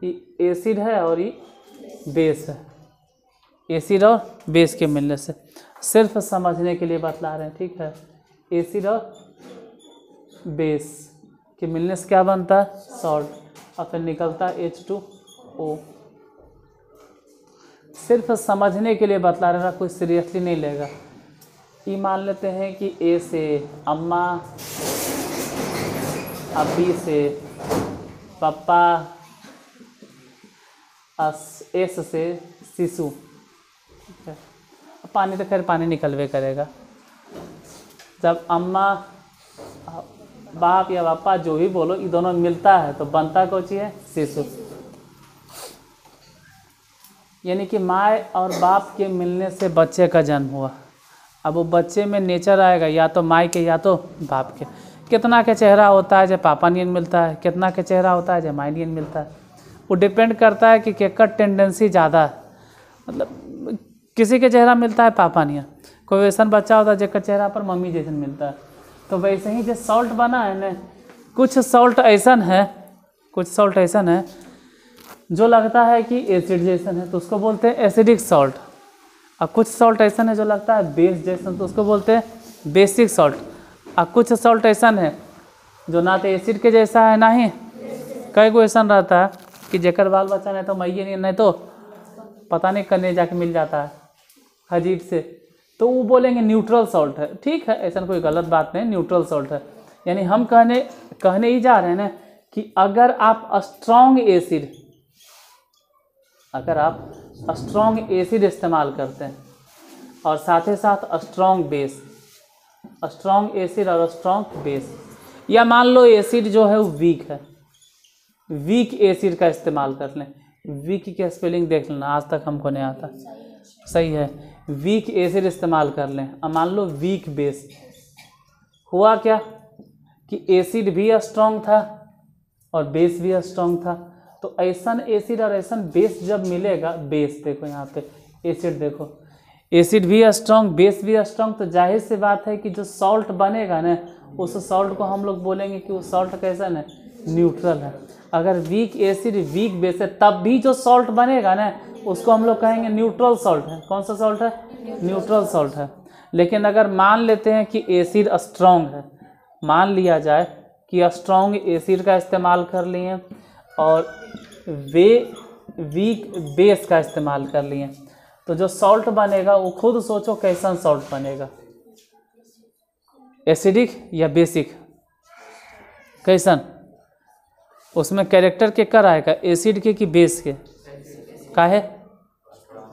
ये एसिड है और ये बेस है, एसिड और बेस के मिलने से। सिर्फ समझने के लिए बतला रहे हैं, ठीक है। एसिड और बेस के मिलने से क्या बनता है, सॉल्ट, और फिर निकलता है H2O। सिर्फ समझने के लिए बतला रहा, कोई सीरियसली नहीं लेगा। ये मान लेते हैं कि ए से अम्मा, बी से पापा, एस से शिशु। ठीक है, पानी तो खैर पानी निकलवे करेगा। जब अम्मा, बाप या पापा जो भी बोलो, ये दोनों मिलता है तो बनता कौन सी है, शिशु। यानी कि माँ और बाप के मिलने से बच्चे का जन्म हुआ। अब वो बच्चे में नेचर आएगा या तो माँ के या तो बाप के। कितना के चेहरा होता है जब पापा नियन मिलता है, कितना के चेहरा होता है जब माँ नियन मिलता है। वो डिपेंड करता है कि केकर टेंडेंसी ज़्यादा है। मतलब किसी के चेहरा मिलता है पापा नियन, कोई वैसा बच्चा होता है जेकर चेहरा पर मम्मी जैसन मिलता है। तो वैसे ही जो सॉल्ट बना है ना, कुछ सॉल्ट ऐसा है, कुछ सॉल्ट ऐसा है जो लगता है कि एसिड जैसन है तो उसको बोलते हैं एसिडिक सॉल्ट। और कुछ सॉल्ट ऐसा है जो लगता है बेस जैसन तो उसको बोलते हैं बेसिक सॉल्ट। और कुछ सॉल्ट ऐसा है जो ना तो एसिड के जैसा है ना ही कई को ऐसा रहता है कि जेकर बाल बच्चा नहीं तो मैये नहीं तो पता नहीं करने जाके मिल जाता है अजीब से, तो वो बोलेंगे न्यूट्रल सॉल्ट है। ठीक है, ऐसा कोई गलत बात नहीं, न्यूट्रल सॉल्ट है। यानी हम कहने ही जा रहे हैं ना कि अगर आप स्ट्रॉन्ग एसिड, अगर आप स्ट्रॉन्ग एसिड इस्तेमाल करते हैं और साथ ही साथ स्ट्रॉन्ग बेस, स्ट्रॉन्ग एसिड और स्ट्रॉन्ग बेस, या मान लो एसिड जो है वो वीक है, वीक एसिड का इस्तेमाल कर लें। वीक के स्पेलिंग देख लेना, आज तक हमको नहीं आता। सही है, वीक एसिड इस्तेमाल कर लें। और मान लो वीक बेस, हुआ क्या कि एसिड भी स्ट्रॉन्ग था और बेस भी स्ट्रॉन्ग था। तो ऐसा एसिड और ऐसा बेस जब मिलेगा, बेस देखो यहाँ पे, एसिड देखो, एसिड भी स्ट्रॉन्ग बेस भी स्ट्रॉन्ग, तो जाहिर सी बात है कि जो सॉल्ट बनेगा ना, उस सॉल्ट को हम लोग बोलेंगे कि वो सॉल्ट कैसा है, न्यूट्रल है। अगर वीक एसिड वीक बेस है तब भी जो सॉल्ट बनेगा ना, उसको हम लोग कहेंगे न्यूट्रल सॉल्ट है। कौन सा सॉल्ट है, न्यूट्रल सॉल्ट है। लेकिन अगर मान लेते हैं कि एसिड स्ट्रॉन्ग है, मान लिया जाए कि स्ट्रॉन्ग एसिड का इस्तेमाल कर लिए और वे वीक बेस का इस्तेमाल कर लिए, तो जो सॉल्ट बनेगा वो खुद सोचो कैसा सॉल्ट बनेगा, एसिडिक या बेसिक, कैसन? उसमें कैरेक्टर के कर आएगा, एसिड के कि बेस के? का है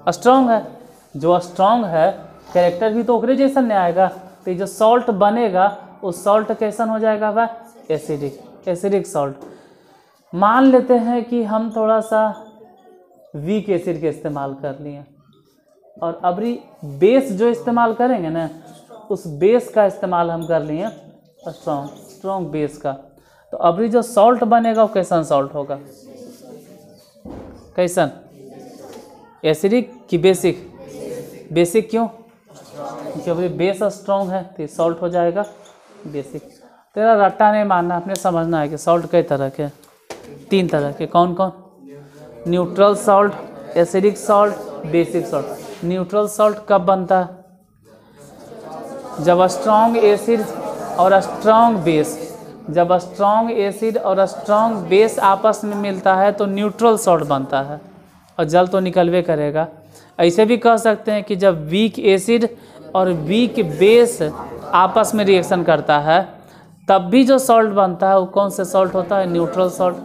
स्ट्रॉन्ग है, जो स्ट्रॉन्ग है कैरेक्टर भी तो ओकरे जैसा नहीं आएगा, तो जो सॉल्ट बनेगा उस सॉल्ट कैसन हो जाएगा वह एसिडिक, एसिडिक सॉल्ट। मान लेते हैं कि हम थोड़ा सा वीक एसिड के इस्तेमाल कर लिए और अबरी बेस जो इस्तेमाल करेंगे ना, उस बेस का इस्तेमाल हम कर लिए स्ट्रॉन्ग बेस का, तो अबरी जो सॉल्ट बनेगा वो कैसन सॉल्ट होगा? कैसन? एसिडिक कि बेसिक? बेसिक क्यों? क्योंकि अबरी बेस स्ट्रॉन्ग है तो सॉल्ट हो जाएगा बेसिक। तेरा रट्टा नहीं मानना, अपने समझना है कि सॉल्ट कई तरह के, 3 तरह के। कौन कौन? Neutral salt, acidic salt, basic salt. Neutral salt कब बनता है? जब स्ट्रॉन्ग एसिड और स्ट्रॉन्ग बेस, जब स्ट्रॉन्ग एसिड और स्ट्रॉन्ग बेस आपस में मिलता है तो न्यूट्रल सॉल्ट बनता है और जल तो निकलवे करेगा। ऐसे भी कह सकते हैं कि जब वीक एसिड और वीक बेस आपस में रिएक्शन करता है तब भी जो सॉल्ट बनता है वो कौन से सॉल्ट होता है? Neutral salt.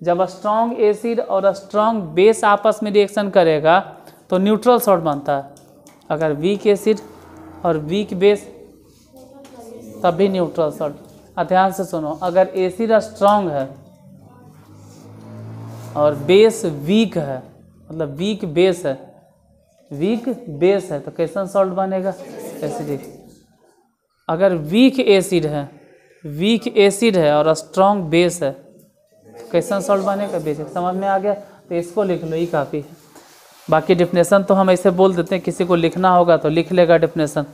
जब स्ट्रॉन्ग एसिड और स्ट्रॉन्ग बेस आपस में रिएक्शन करेगा तो न्यूट्रल सॉल्ट बनता है। अगर वीक एसिड और वीक बेस तब भी न्यूट्रल सॉल्ट। ध्यान से सुनो, अगर एसिड स्ट्रॉन्ग है और बेस वीक है, मतलब वीक बेस है, वीक बेस है, तो कैसन सॉल्ट बनेगा? एसिडिक। अगर वीक एसिड है, वीक एसिड है और स्ट्रॉन्ग बेस है, कैसन सॉल्ट बनेगा? बेसिक। समझ में आ गया? तो इसको लिख लो, ये काफ़ी है। बाकी डिफिनेशन तो हम ऐसे बोल देते हैं, किसी को लिखना होगा तो लिख लेगा डिफिनेशन।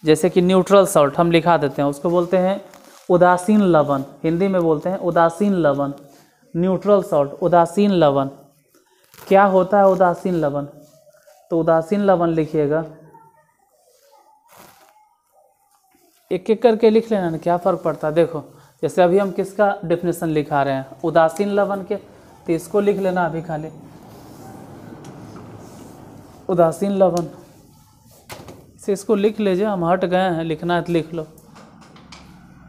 जैसे कि न्यूट्रल सॉल्ट हम लिखा देते हैं, उसको बोलते हैं उदासीन लवण, हिंदी में बोलते हैं उदासीन लवण। न्यूट्रल सॉल्ट, उदासीन लवण। क्या होता है उदासीन लवण? तो उदासीन लवण लिखिएगा, एक एक करके लिख लेना ना, क्या फ़र्क पड़ता है। देखो जैसे अभी हम किसका डेफिनेशन लिखा रहे हैं? उदासीन लवण के, तो इसको लिख लेना अभी खाली, उदासीन लवण। इसे इसको लिख लीजिए, हम हट गए हैं, लिखना है तो लिख लो।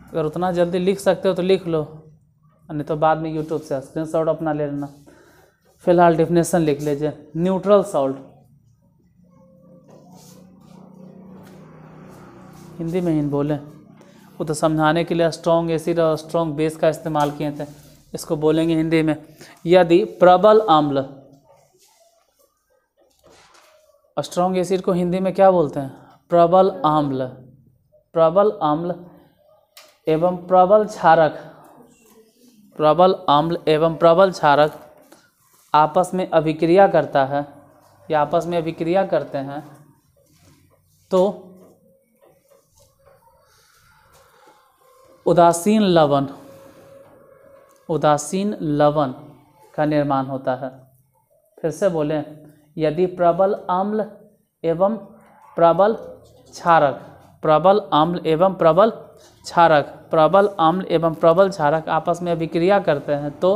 अगर उतना जल्दी लिख सकते हो तो लिख लो, नहीं तो बाद में यूट्यूब से स्क्रीनशॉट अपना ले लेना। फिलहाल डेफिनेशन लिख लीजिए। न्यूट्रल सॉल्ट, हिंदी में ही बोले, वो तो समझाने के लिए स्ट्रॉन्ग एसिड और स्ट्रॉन्ग बेस का इस्तेमाल किए थे, इसको बोलेंगे हिंदी में। यदि प्रबल अम्ल, स्ट्रॉन्ग एसिड को हिंदी में क्या बोलते हैं? प्रबल अम्ल। प्रबल अम्ल एवं प्रबल क्षारक, प्रबल अम्ल एवं प्रबल क्षारक आपस में अभिक्रिया करता है या आपस में अभिक्रिया करते हैं तो उदासीन लवण, उदासीन लवण का निर्माण होता है। फिर से बोलें, यदि प्रबल अम्ल एवं प्रबल क्षारक, प्रबल अम्ल एवं प्रबल क्षारक, प्रबल अम्ल एवं प्रबल क्षारक आपस में अभिक्रिया करते हैं तो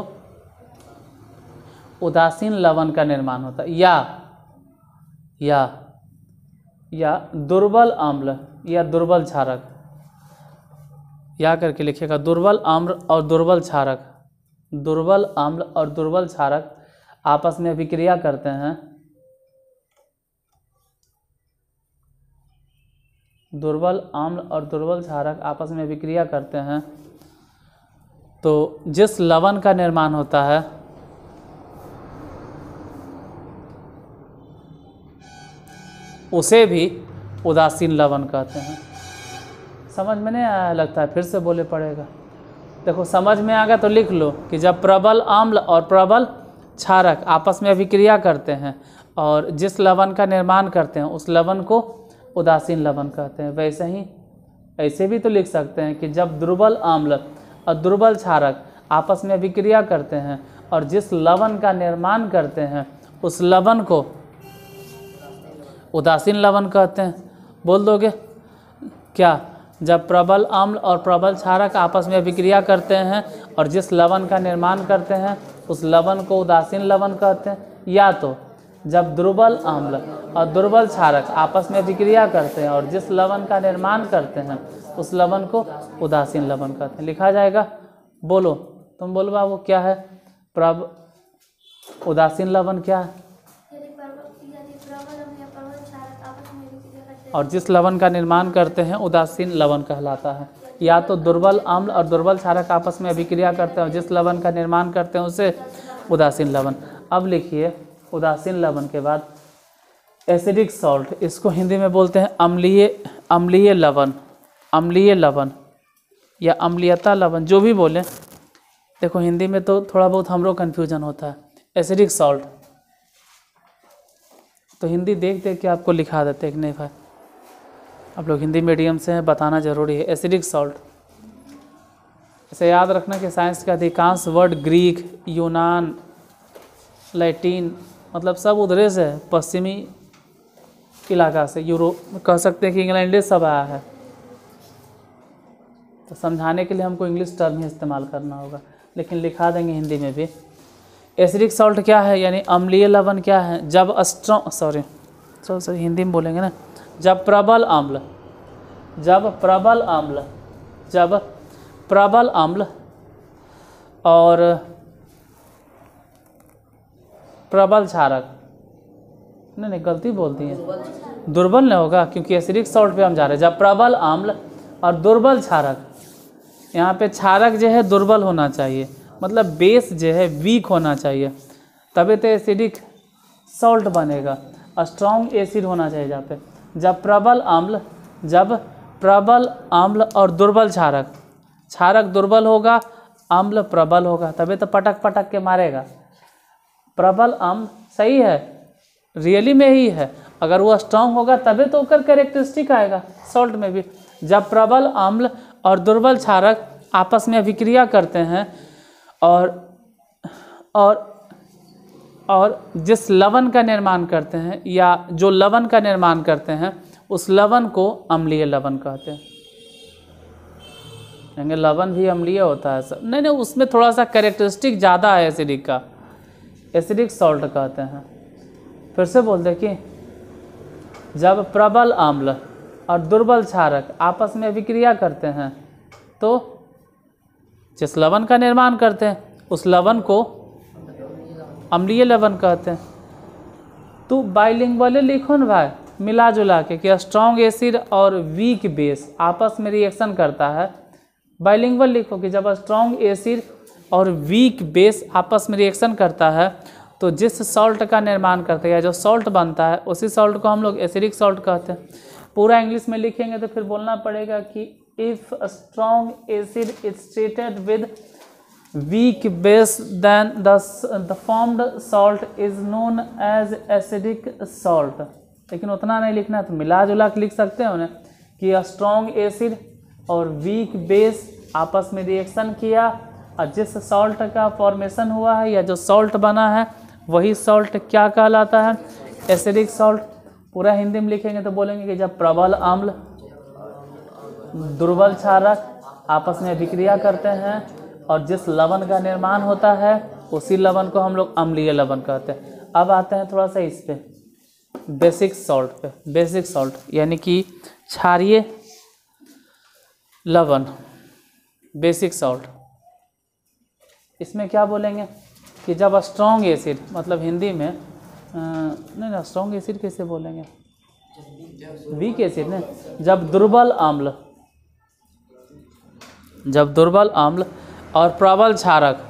उदासीन लवण का निर्माण होता है। या दुर्बल अम्ल या दुर्बल क्षारक, या करके लिखिएगा, दुर्बल अम्ल और दुर्बल क्षारक, दुर्बल अम्ल और दुर्बल क्षारक आपस में अभिक्रिया करते हैं, दुर्बल अम्ल और दुर्बल क्षारक आपस में अभिक्रिया करते हैं तो जिस लवण का निर्माण होता है उसे भी उदासीन लवण कहते हैं। समझ में नहीं आया लगता है, फिर से बोले पड़ेगा। देखो समझ में आ गया तो लिख लो कि जब प्रबल अम्ल और प्रबल क्षारक आपस में अभिक्रिया करते हैं और जिस लवण का निर्माण करते हैं उस लवण को उदासीन लवण कहते हैं। वैसे ही ऐसे भी तो लिख सकते हैं कि जब दुर्बल अम्ल और दुर्बल क्षारक आपस में अभिक्रिया करते हैं और जिस लवण का निर्माण करते हैं उस लवण को उदासीन लवण कहते हैं। बोल दोगे क्या? जब प्रबल अम्ल और प्रबल क्षारक आपस में अभिक्रिया करते हैं और जिस लवण का निर्माण करते हैं उस लवण को उदासीन लवण कहते हैं, या तो जब दुर्बल अम्ल और दुर्बल क्षारक आपस में अभिक्रिया करते हैं और जिस लवण का निर्माण करते हैं उस लवण को उदासीन लवण कहते हैं। लिखा जाएगा, बोलो, तुम बोलो बाबू क्या है? उदासीन लवण क्या है? और जिस लवण का निर्माण करते हैं उदासीन लवण कहलाता है। या तो दुर्बल अम्ल और दुर्बल क्षारक आपस में अभिक्रिया करते हैं और जिस लवण का निर्माण करते हैं उसे उदासीन लवण। अब लिखिए उदासीन लवण के बाद एसिडिक सॉल्ट, इसको हिंदी में बोलते हैं अम्लीय लवण, अम्लीय लवण या अम्लीयता लवण, जो भी बोलें। देखो हिंदी में तो थोड़ा बहुत हमरो कन्फ्यूजन होता है। एसिडिक सॉल्ट तो हिंदी देख देख के आपको लिखा देते हैं, नहीं भाई आप लोग हिंदी मीडियम से हैं, बताना जरूरी है। एसिडिक सॉल्ट, इसे याद रखना कि साइंस के अधिकांश वर्ड ग्रीक, यूनान, लैटिन मतलब सब उधरे से है, पश्चिमी इलाका से, यूरोप कह सकते हैं कि इंग्लैंड सब आया है। तो समझाने के लिए हमको इंग्लिश टर्म ही इस्तेमाल करना होगा, लेकिन लिखा देंगे हिंदी में भी। एसिडिक सॉल्ट क्या है? यानी अम्लीय लवण क्या है? जब सॉरी हिंदी में बोलेंगे ना, जब प्रबल अम्ल और प्रबल क्षारक, नहीं गलती बोल दी है, दुर्बल नहीं होगा क्योंकि एसिडिक सॉल्ट पे हम जा रहे हैं। जब प्रबल अम्ल और दुर्बल क्षारक, यहाँ पे क्षारक जो है दुर्बल होना चाहिए, मतलब बेस जो है वीक होना चाहिए, तभी तो एसिडिक सॉल्ट बनेगा। स्ट्रॉन्ग एसिड होना चाहिए जहाँ पे। जब प्रबल अम्ल और दुर्बल क्षारक, क्षारक दुर्बल होगा, अम्ल प्रबल होगा, तभी तो पटक पटक के मारेगा। प्रबल अम्ल सही है, रियली में ही है, अगर वो स्ट्रॉन्ग होगा तभी तो उसका कैरेक्टरिस्टिक आएगा सॉल्ट में भी। जब प्रबल अम्ल और दुर्बल क्षारक आपस में अभिक्रिया करते हैं और जिस लवण का निर्माण करते हैं या जो लवण का निर्माण करते हैं उस लवण को अम्लीय लवण कहते हैं। यानी लवण भी अम्लीय होता है, नहीं उसमें थोड़ा सा कैरेक्टरिस्टिक ज़्यादा है एसिडिक का, एसिडिक सॉल्ट कहते हैं। फिर से बोल दे कि जब प्रबल अम्ल और दुर्बल क्षारक आपस में अभिक्रिया करते हैं तो जिस लवण का निर्माण करते हैं उस लवण को अम्लीय लवण कहते हैं। तो बाइलिंगुअली लिखो ना भाई, मिला जुला के कि स्ट्रॉन्ग एसिड और वीक बेस आपस में रिएक्शन करता है। बाइलिंगुअल लिखो कि जब स्ट्रॉन्ग एसिड और वीक बेस आपस में रिएक्शन करता है तो जिस सॉल्ट का निर्माण करते हैं या जो सॉल्ट बनता है उसी सॉल्ट को हम लोग एसिडिक सॉल्ट कहते हैं। पूरा इंग्लिश में लिखेंगे तो फिर बोलना पड़ेगा कि if strong acid is treated with weak base then the formed salt is known as acidic salt. लेकिन उतना नहीं लिखना है, तो मिला जुला के लिख सकते हो ना कि स्ट्रॉन्ग एसिड और वीक बेस आपस में रिएक्शन किया और जिस सॉल्ट का फॉर्मेशन हुआ है या जो सॉल्ट बना है वही सॉल्ट क्या कहलाता है? Acidic salt. पूरा हिंदी में लिखेंगे तो बोलेंगे कि जब प्रबल अम्ल दुर्बल क्षारक आपस में अभिक्रिया करते हैं और जिस लवण का निर्माण होता है उसी लवण को हम लोग अम्लीय लवण कहते हैं। अब आते हैं थोड़ा सा इस पे बेसिक सॉल्ट पे। बेसिक सॉल्ट यानी कि क्षारीय लवण, बेसिक सॉल्ट। इसमें क्या बोलेंगे कि जब स्ट्रॉन्ग एसिड, मतलब हिंदी में नहीं स्ट्रॉन्ग एसिड कैसे बोलेंगे, वीक एसिड ने, जब दुर्बल अम्ल और प्रबल क्षारक,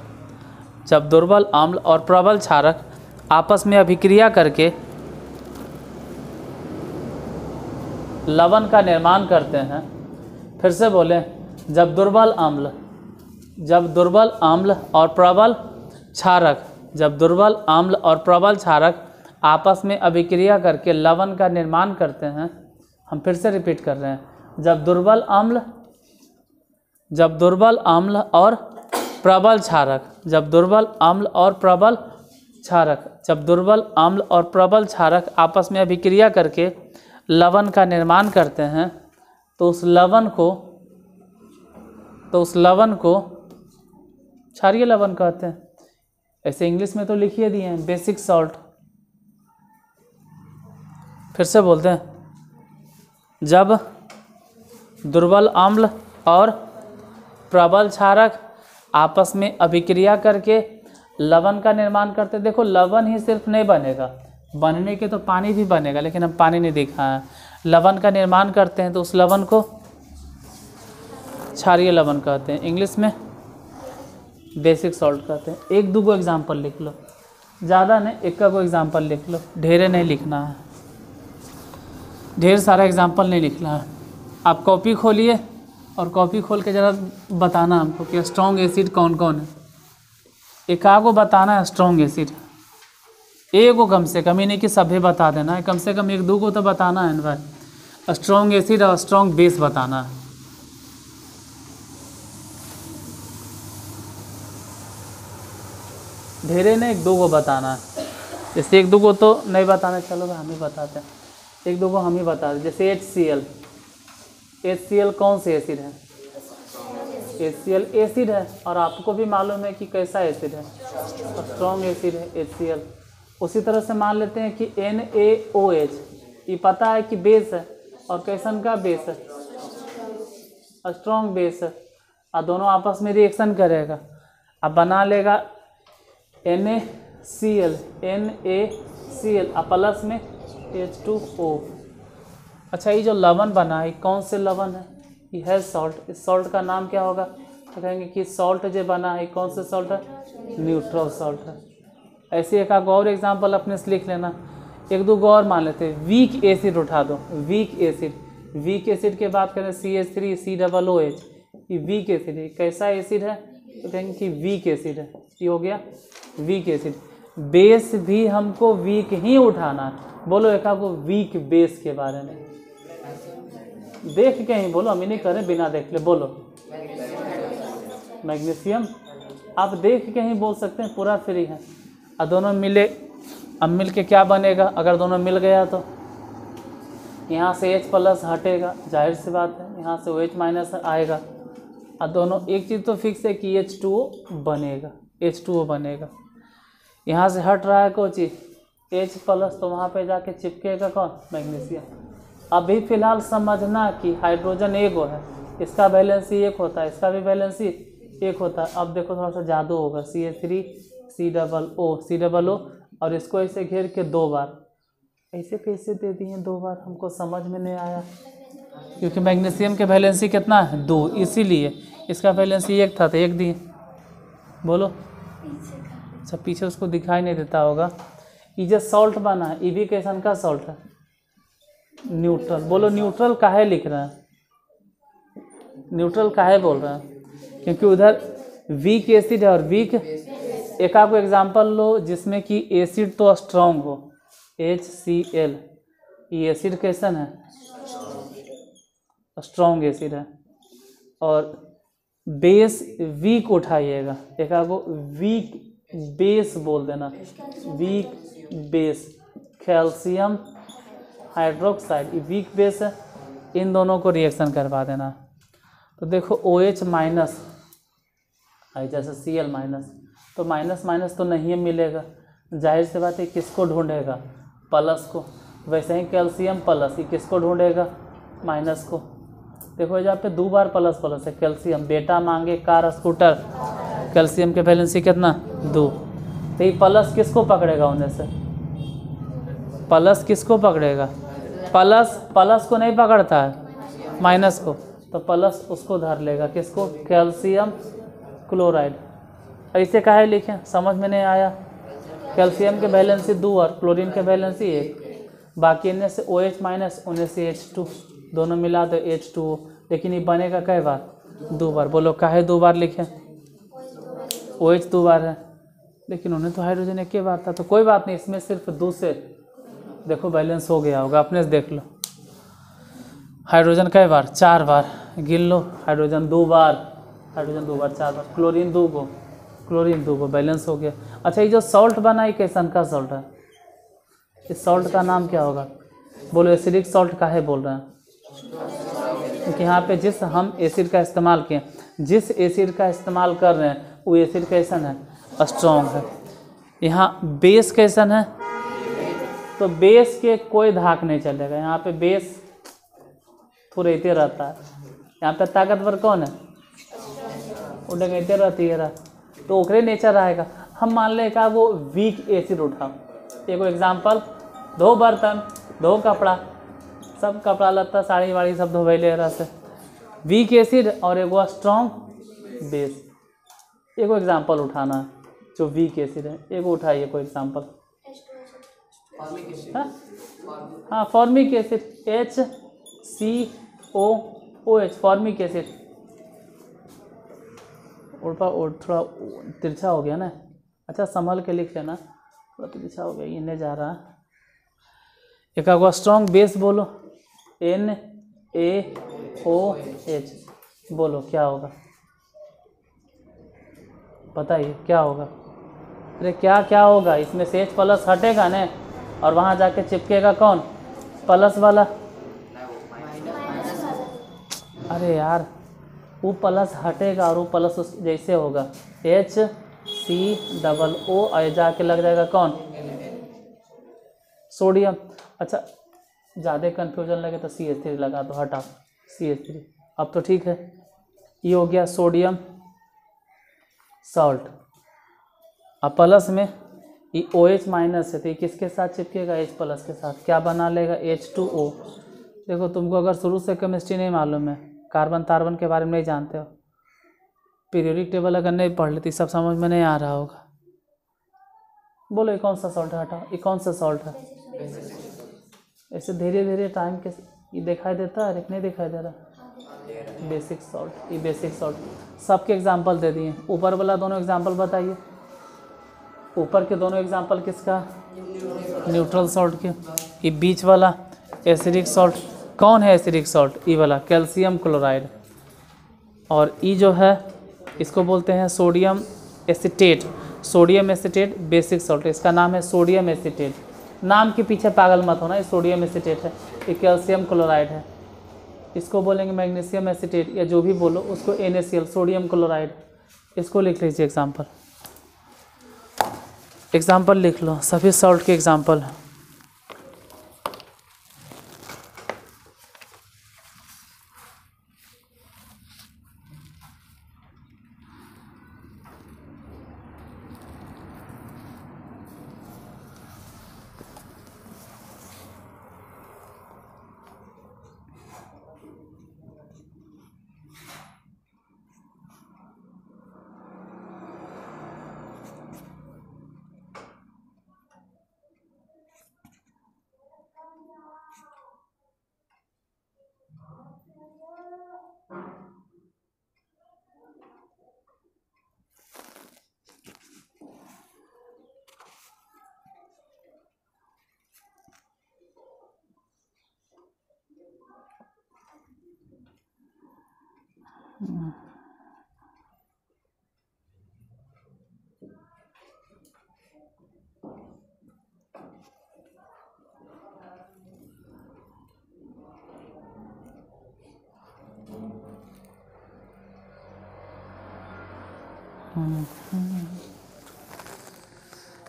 जब दुर्बल अम्ल और प्रबल क्षारक आपस में अभिक्रिया करके लवण का निर्माण करते हैं। फिर से बोलें, जब दुर्बल अम्ल और प्रबल क्षारक, जब दुर्बल अम्ल और प्रबल क्षारक आपस में अभिक्रिया करके लवण का निर्माण करते हैं। हम फिर से रिपीट कर रहे हैं, जब दुर्बल अम्ल और प्रबल क्षारक, जब दुर्बल अम्ल और प्रबल क्षारक आपस में अभिक्रिया करके लवण का निर्माण करते हैं तो उस लवण को क्षारीय लवण कहते हैं। ऐसे इंग्लिश में तो लिखिए दिए हैं बेसिक सॉल्ट। फिर से बोलते हैं, जब दुर्बल अम्ल और प्रबल क्षारक आपस में अभिक्रिया करके लवण का निर्माण करते। देखो लवण ही सिर्फ नहीं बनेगा, बनने के तो पानी भी बनेगा, लेकिन हम पानी नहीं देखा है। लवण का निर्माण करते हैं तो उस लवण को क्षारीय लवण कहते हैं, इंग्लिश में बेसिक सॉल्ट कहते हैं। एक दो एग्जाम्पल लिख लो, ज़्यादा नहीं, एक का कोई एग्जाम्पल लिख लो, ढेरे नहीं लिखना है, ढेर सारा एग्जाम्पल नहीं लिखना है। आप कॉपी खोलिए और कॉपी खोल के ज़रा बताना हमको कि स्ट्रॉन्ग एसिड कौन कौन है। एक आगो बताना है स्ट्रॉन्ग एसिड, एगो कम से कम, ही नहीं कि सभी बता देना है, कम से कम एक दो को तो बताना है भाई। स्ट्रॉन्ग एसिड और स्ट्रॉन्ग बेस बताना है। ढेरे ने एक दो को बताना है। जैसे एक दो को तो नहीं बताना, चलो हम ही बताते हैं, एक दो को हम ही बता दें। जैसे HCl कौन से एसिड है? HCl एसिड है, और आपको भी मालूम है कि कैसा एसिड है, स्ट्रॉन्ग एसिड है HCl। उसी तरह से मान लेते हैं कि NaOH, ये पता है कि बेस है, और कैसन का बेस है? स्ट्रॉन्ग बेस है, और दोनों आपस में रिएक्शन करेगा, अब बना लेगा NaCl और प्लस में H2O। अच्छा, ये जो लवण बना है कौन से लवण है? ये है सॉल्ट। इस सॉल्ट का नाम क्या होगा? तो कहेंगे कि सॉल्ट जो बना है कौन से सॉल्ट है? न्यूट्रल सॉल्ट है। ऐसे एक और एग्जांपल अपने से लिख लेना। एक दो और मान लेते हैं, वीक एसिड उठा दो। वीक एसिड के बात करें CH3COOH, ये वीक एसिड है। कैसा एसिड है? तो कहेंगे कि वीक एसिड है। ये हो गया वीक एसिड। बेस भी हमको वीक ही उठाना है। बोलो एक को वीक बेस के बारे में देख के ही बोलो, हम ही नहीं करें बिना देख ले। बोलो मैग्नीशियम, आप देख के ही बोल सकते हैं, पूरा फ्री है। और दोनों मिले, अब मिल के क्या बनेगा? अगर दोनों मिल गया तो यहाँ से H+ हटेगा, जाहिर सी बात है, यहाँ से OH- आएगा। और दोनों एक चीज़ तो फिक्स है कि H2O बनेगा। यहाँ से हट रहा है कोई चीज़ H+, तो वहाँ पे जाके चिपकेगा कौन? मैग्नीशियम। अभी फ़िलहाल समझना कि हाइड्रोजन एगो है, इसका वैलेंसी एक होता है, इसका भी वैलेंसी एक होता है। अब देखो थोड़ा सा जादू होगा, CH3COO, और इसको ऐसे घेर के 2 बार, ऐसे कैसे दे दिए 2 बार? हमको समझ में नहीं आया, क्योंकि मैग्नीशियम के वैलेंसी कितना है? 2, इसीलिए इसका वैलेंसी 1 था तो 1 दिए। बोलो, अच्छा पीछे उसको दिखाई नहीं देता होगा। ये जो सॉल्ट बना है, ये भी कैसन का सॉल्ट है? न्यूट्रल। बोलो न्यूट्रल काहे लिख रहे हैं? न्यूट्रल काहे बोल रहे हैं? क्योंकि उधर वीक एसिड है और वीक। एक आपको एग्जांपल लो जिसमें कि एसिड तो स्ट्रॉन्ग हो, HCl, ये एसिड कैसन है? स्ट्रॉन्ग एसिड है। और बेस वीक उठाइएगा, एक आपको वीक बेस बोल देना, वीक बेस। कैल्शियम हाइड्रोक्साइड, ये वीक बेस है, इन दोनों को रिएक्शन करवा देना। तो देखो OH- जैसे Cl-, तो माइनस तो नहीं मिलेगा, जाहिर सी बात है किसको ढूंढेगा? प्लस को। वैसे ही कैल्शियम प्लस, ये किसको ढूंढेगा? माइनस को। देखो जहाँ पे 2 बार प्लस है, कैल्शियम। बेटा मांगे कार स्कूटर, कैल्शियम के वैलेंसी कितना? 2। तो ये प्लस किसको पकड़ेगा? उन्हें से प्लस किसको पकड़ेगा? प्लस को नहीं पकड़ता है, माइनस को। तो प्लस उसको धर लेगा, किसको? Calcium chloride. ऐसे काहे लिखें? समझ में नहीं आया? कैल्शियम के वैलेंसी 2 और क्लोरीन के वैलेंसी 1, बाकी इनमें से OH- उन्हें से H2, दोनों मिला तो H2O। लेकिन ये बनेगा कई बार? 2 बार। बोलो काहे 2 बार लिखें? OH 2 बार है, लेकिन उन्हें तो हाइड्रोजन 1 बार था, तो कोई बात नहीं, इसमें सिर्फ 2 से देखो बैलेंस हो गया होगा, अपने से देख लो। हाइड्रोजन कई बार? 4 बार। गिन लो, हाइड्रोजन 2 बार, 4 बार, क्लोरीन 2 गो, बैलेंस हो गया। अच्छा, ये जो सॉल्ट बना है कैसन का सॉल्ट है? इस सॉल्ट का नाम क्या होगा? बोलो एसिडिक सॉल्ट काहे बोल रहे हैं? क्योंकि यहाँ पे जिस हम एसिड का इस्तेमाल किए, जिस एसिड का इस्तेमाल कर रहे हैं वो एसिड कैसन है? स्ट्रॉन्ग है। यहाँ बेस कैसन है? तो बेस के कोई धाक नहीं चलेगा, यहाँ पे बेस फुरेते रहता है। यहाँ पे ताकतवर कौन है? वो डगेते रहती है, तो ओकरे नेचर आएगा। हम मान लें का वो वीक एसिड उठा, एगो एग्जाम्पल, धो बर्तन, धो कपड़ा, सब कपड़ा लत्ता साड़ी वाड़ी सब धोबैले रह से, वीक एसिड और एगो स्ट्रॉन्ग बेस। एगो एग्जाम्पल उठाना है जो वीक एसिड है, एगो उठाइए कोई एग्जाम्पल। हाँ formic acid, HCOOH, formic acid. थोड़ा तिरछा हो गया ना, अच्छा संभल के लिख लेना, थोड़ा तिरछा हो गया, ये नहीं जा रहा। एक आगो स्ट्रॉन्ग बेस बोलो, NaOH, बोलो क्या होगा? बताइए क्या होगा? अरे क्या क्या होगा? इसमें से H प्लस हटेगा ना, और वहाँ जाके चिपकेगा कौन? प्लस वाला। अरे यार वो प्लस हटेगा और वो प्लस उस जैसे होगा, HCOO और जाके लग जाएगा कौन? सोडियम। अच्छा ज़्यादा कन्फ्यूजन लगे तो CH3 लगा दो, हटाओ CH3। अब तो ठीक है, ये हो गया सोडियम सॉल्ट। अब प्लस में ये OH माइनस है, तो ये किसके साथ चिपकेगा? H प्लस के साथ। क्या बना लेगा? H2O। देखो तुमको अगर शुरू से केमिस्ट्री नहीं मालूम है, कार्बन तार्बन के बारे में नहीं जानते हो, पीरियोडिक टेबल अगर नहीं पढ़ लेती, सब समझ में नहीं आ रहा होगा। बोलो ये कौन सा सॉल्ट है? हटाओ, ये कौन सा सॉल्ट है? ऐसे धीरे धीरे टाइम के ये दिखाई देता है, नहीं दिखाई दे रहा? बेसिक सॉल्ट, ये बेसिक सॉल्ट। सबके एग्जाम्पल दे दिए। ऊपर वाला दोनों एग्जाम्पल बताइए, ऊपर के दोनों एग्जाम्पल किसका? न्यूट्रल सॉल्ट के। ये बीच वाला एसिडिक सॉल्ट, कौन है एसिडिक सॉल्ट? ये वाला कैल्शियम क्लोराइड। और ये जो है इसको बोलते हैं sodium acetate. Sodium acetate basic salt, इसका नाम है सोडियम एसीटेट। नाम के पीछे पागल मत होना, ये सोडियम एसीटेट है, ये कैल्शियम क्लोराइड है। इसको बोलेंगे मैग्नीशियम एसीटेट, या जो भी बोलो उसको NaCl, सोडियम क्लोराइड। इसको लिख लीजिए एग्जाम्पल, एग्जाम्पल लिख लो, सभी सॉल्ट के एग्जाम्पल हैं।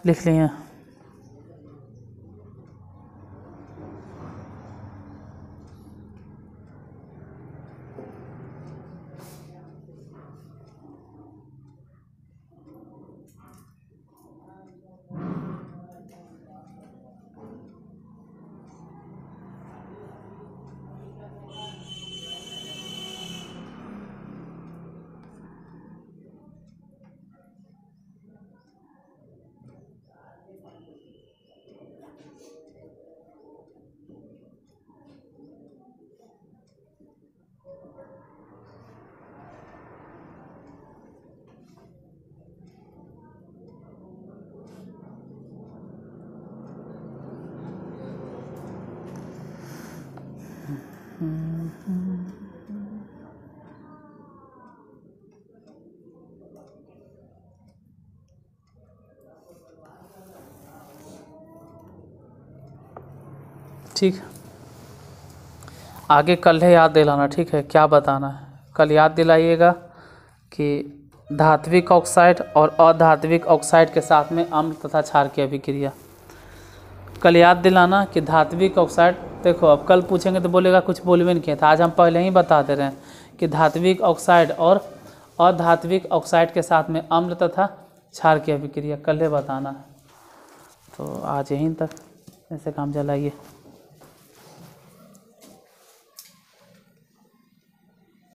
लिख लिए। ठीक। आगे कल याद दिलाना, ठीक है? क्या बताना है कल याद दिलाइएगा कि धात्विक ऑक्साइड और अधात्विक ऑक्साइड के साथ में अम्ल तथा क्षार की अभिक्रिया। कल याद दिलाना कि धात्विक ऑक्साइड, देखो अब कल पूछेंगे तो बोलेगा कुछ बोलवे नहीं किया था, आज हम पहले ही बता दे रहे हैं कि धात्विक ऑक्साइड और अधात्विक ऑक्साइड के साथ में अम्ल तथा क्षार की अभिक्रिया कल बताना है। तो आज यहीं तक, ऐसे काम चलाइए।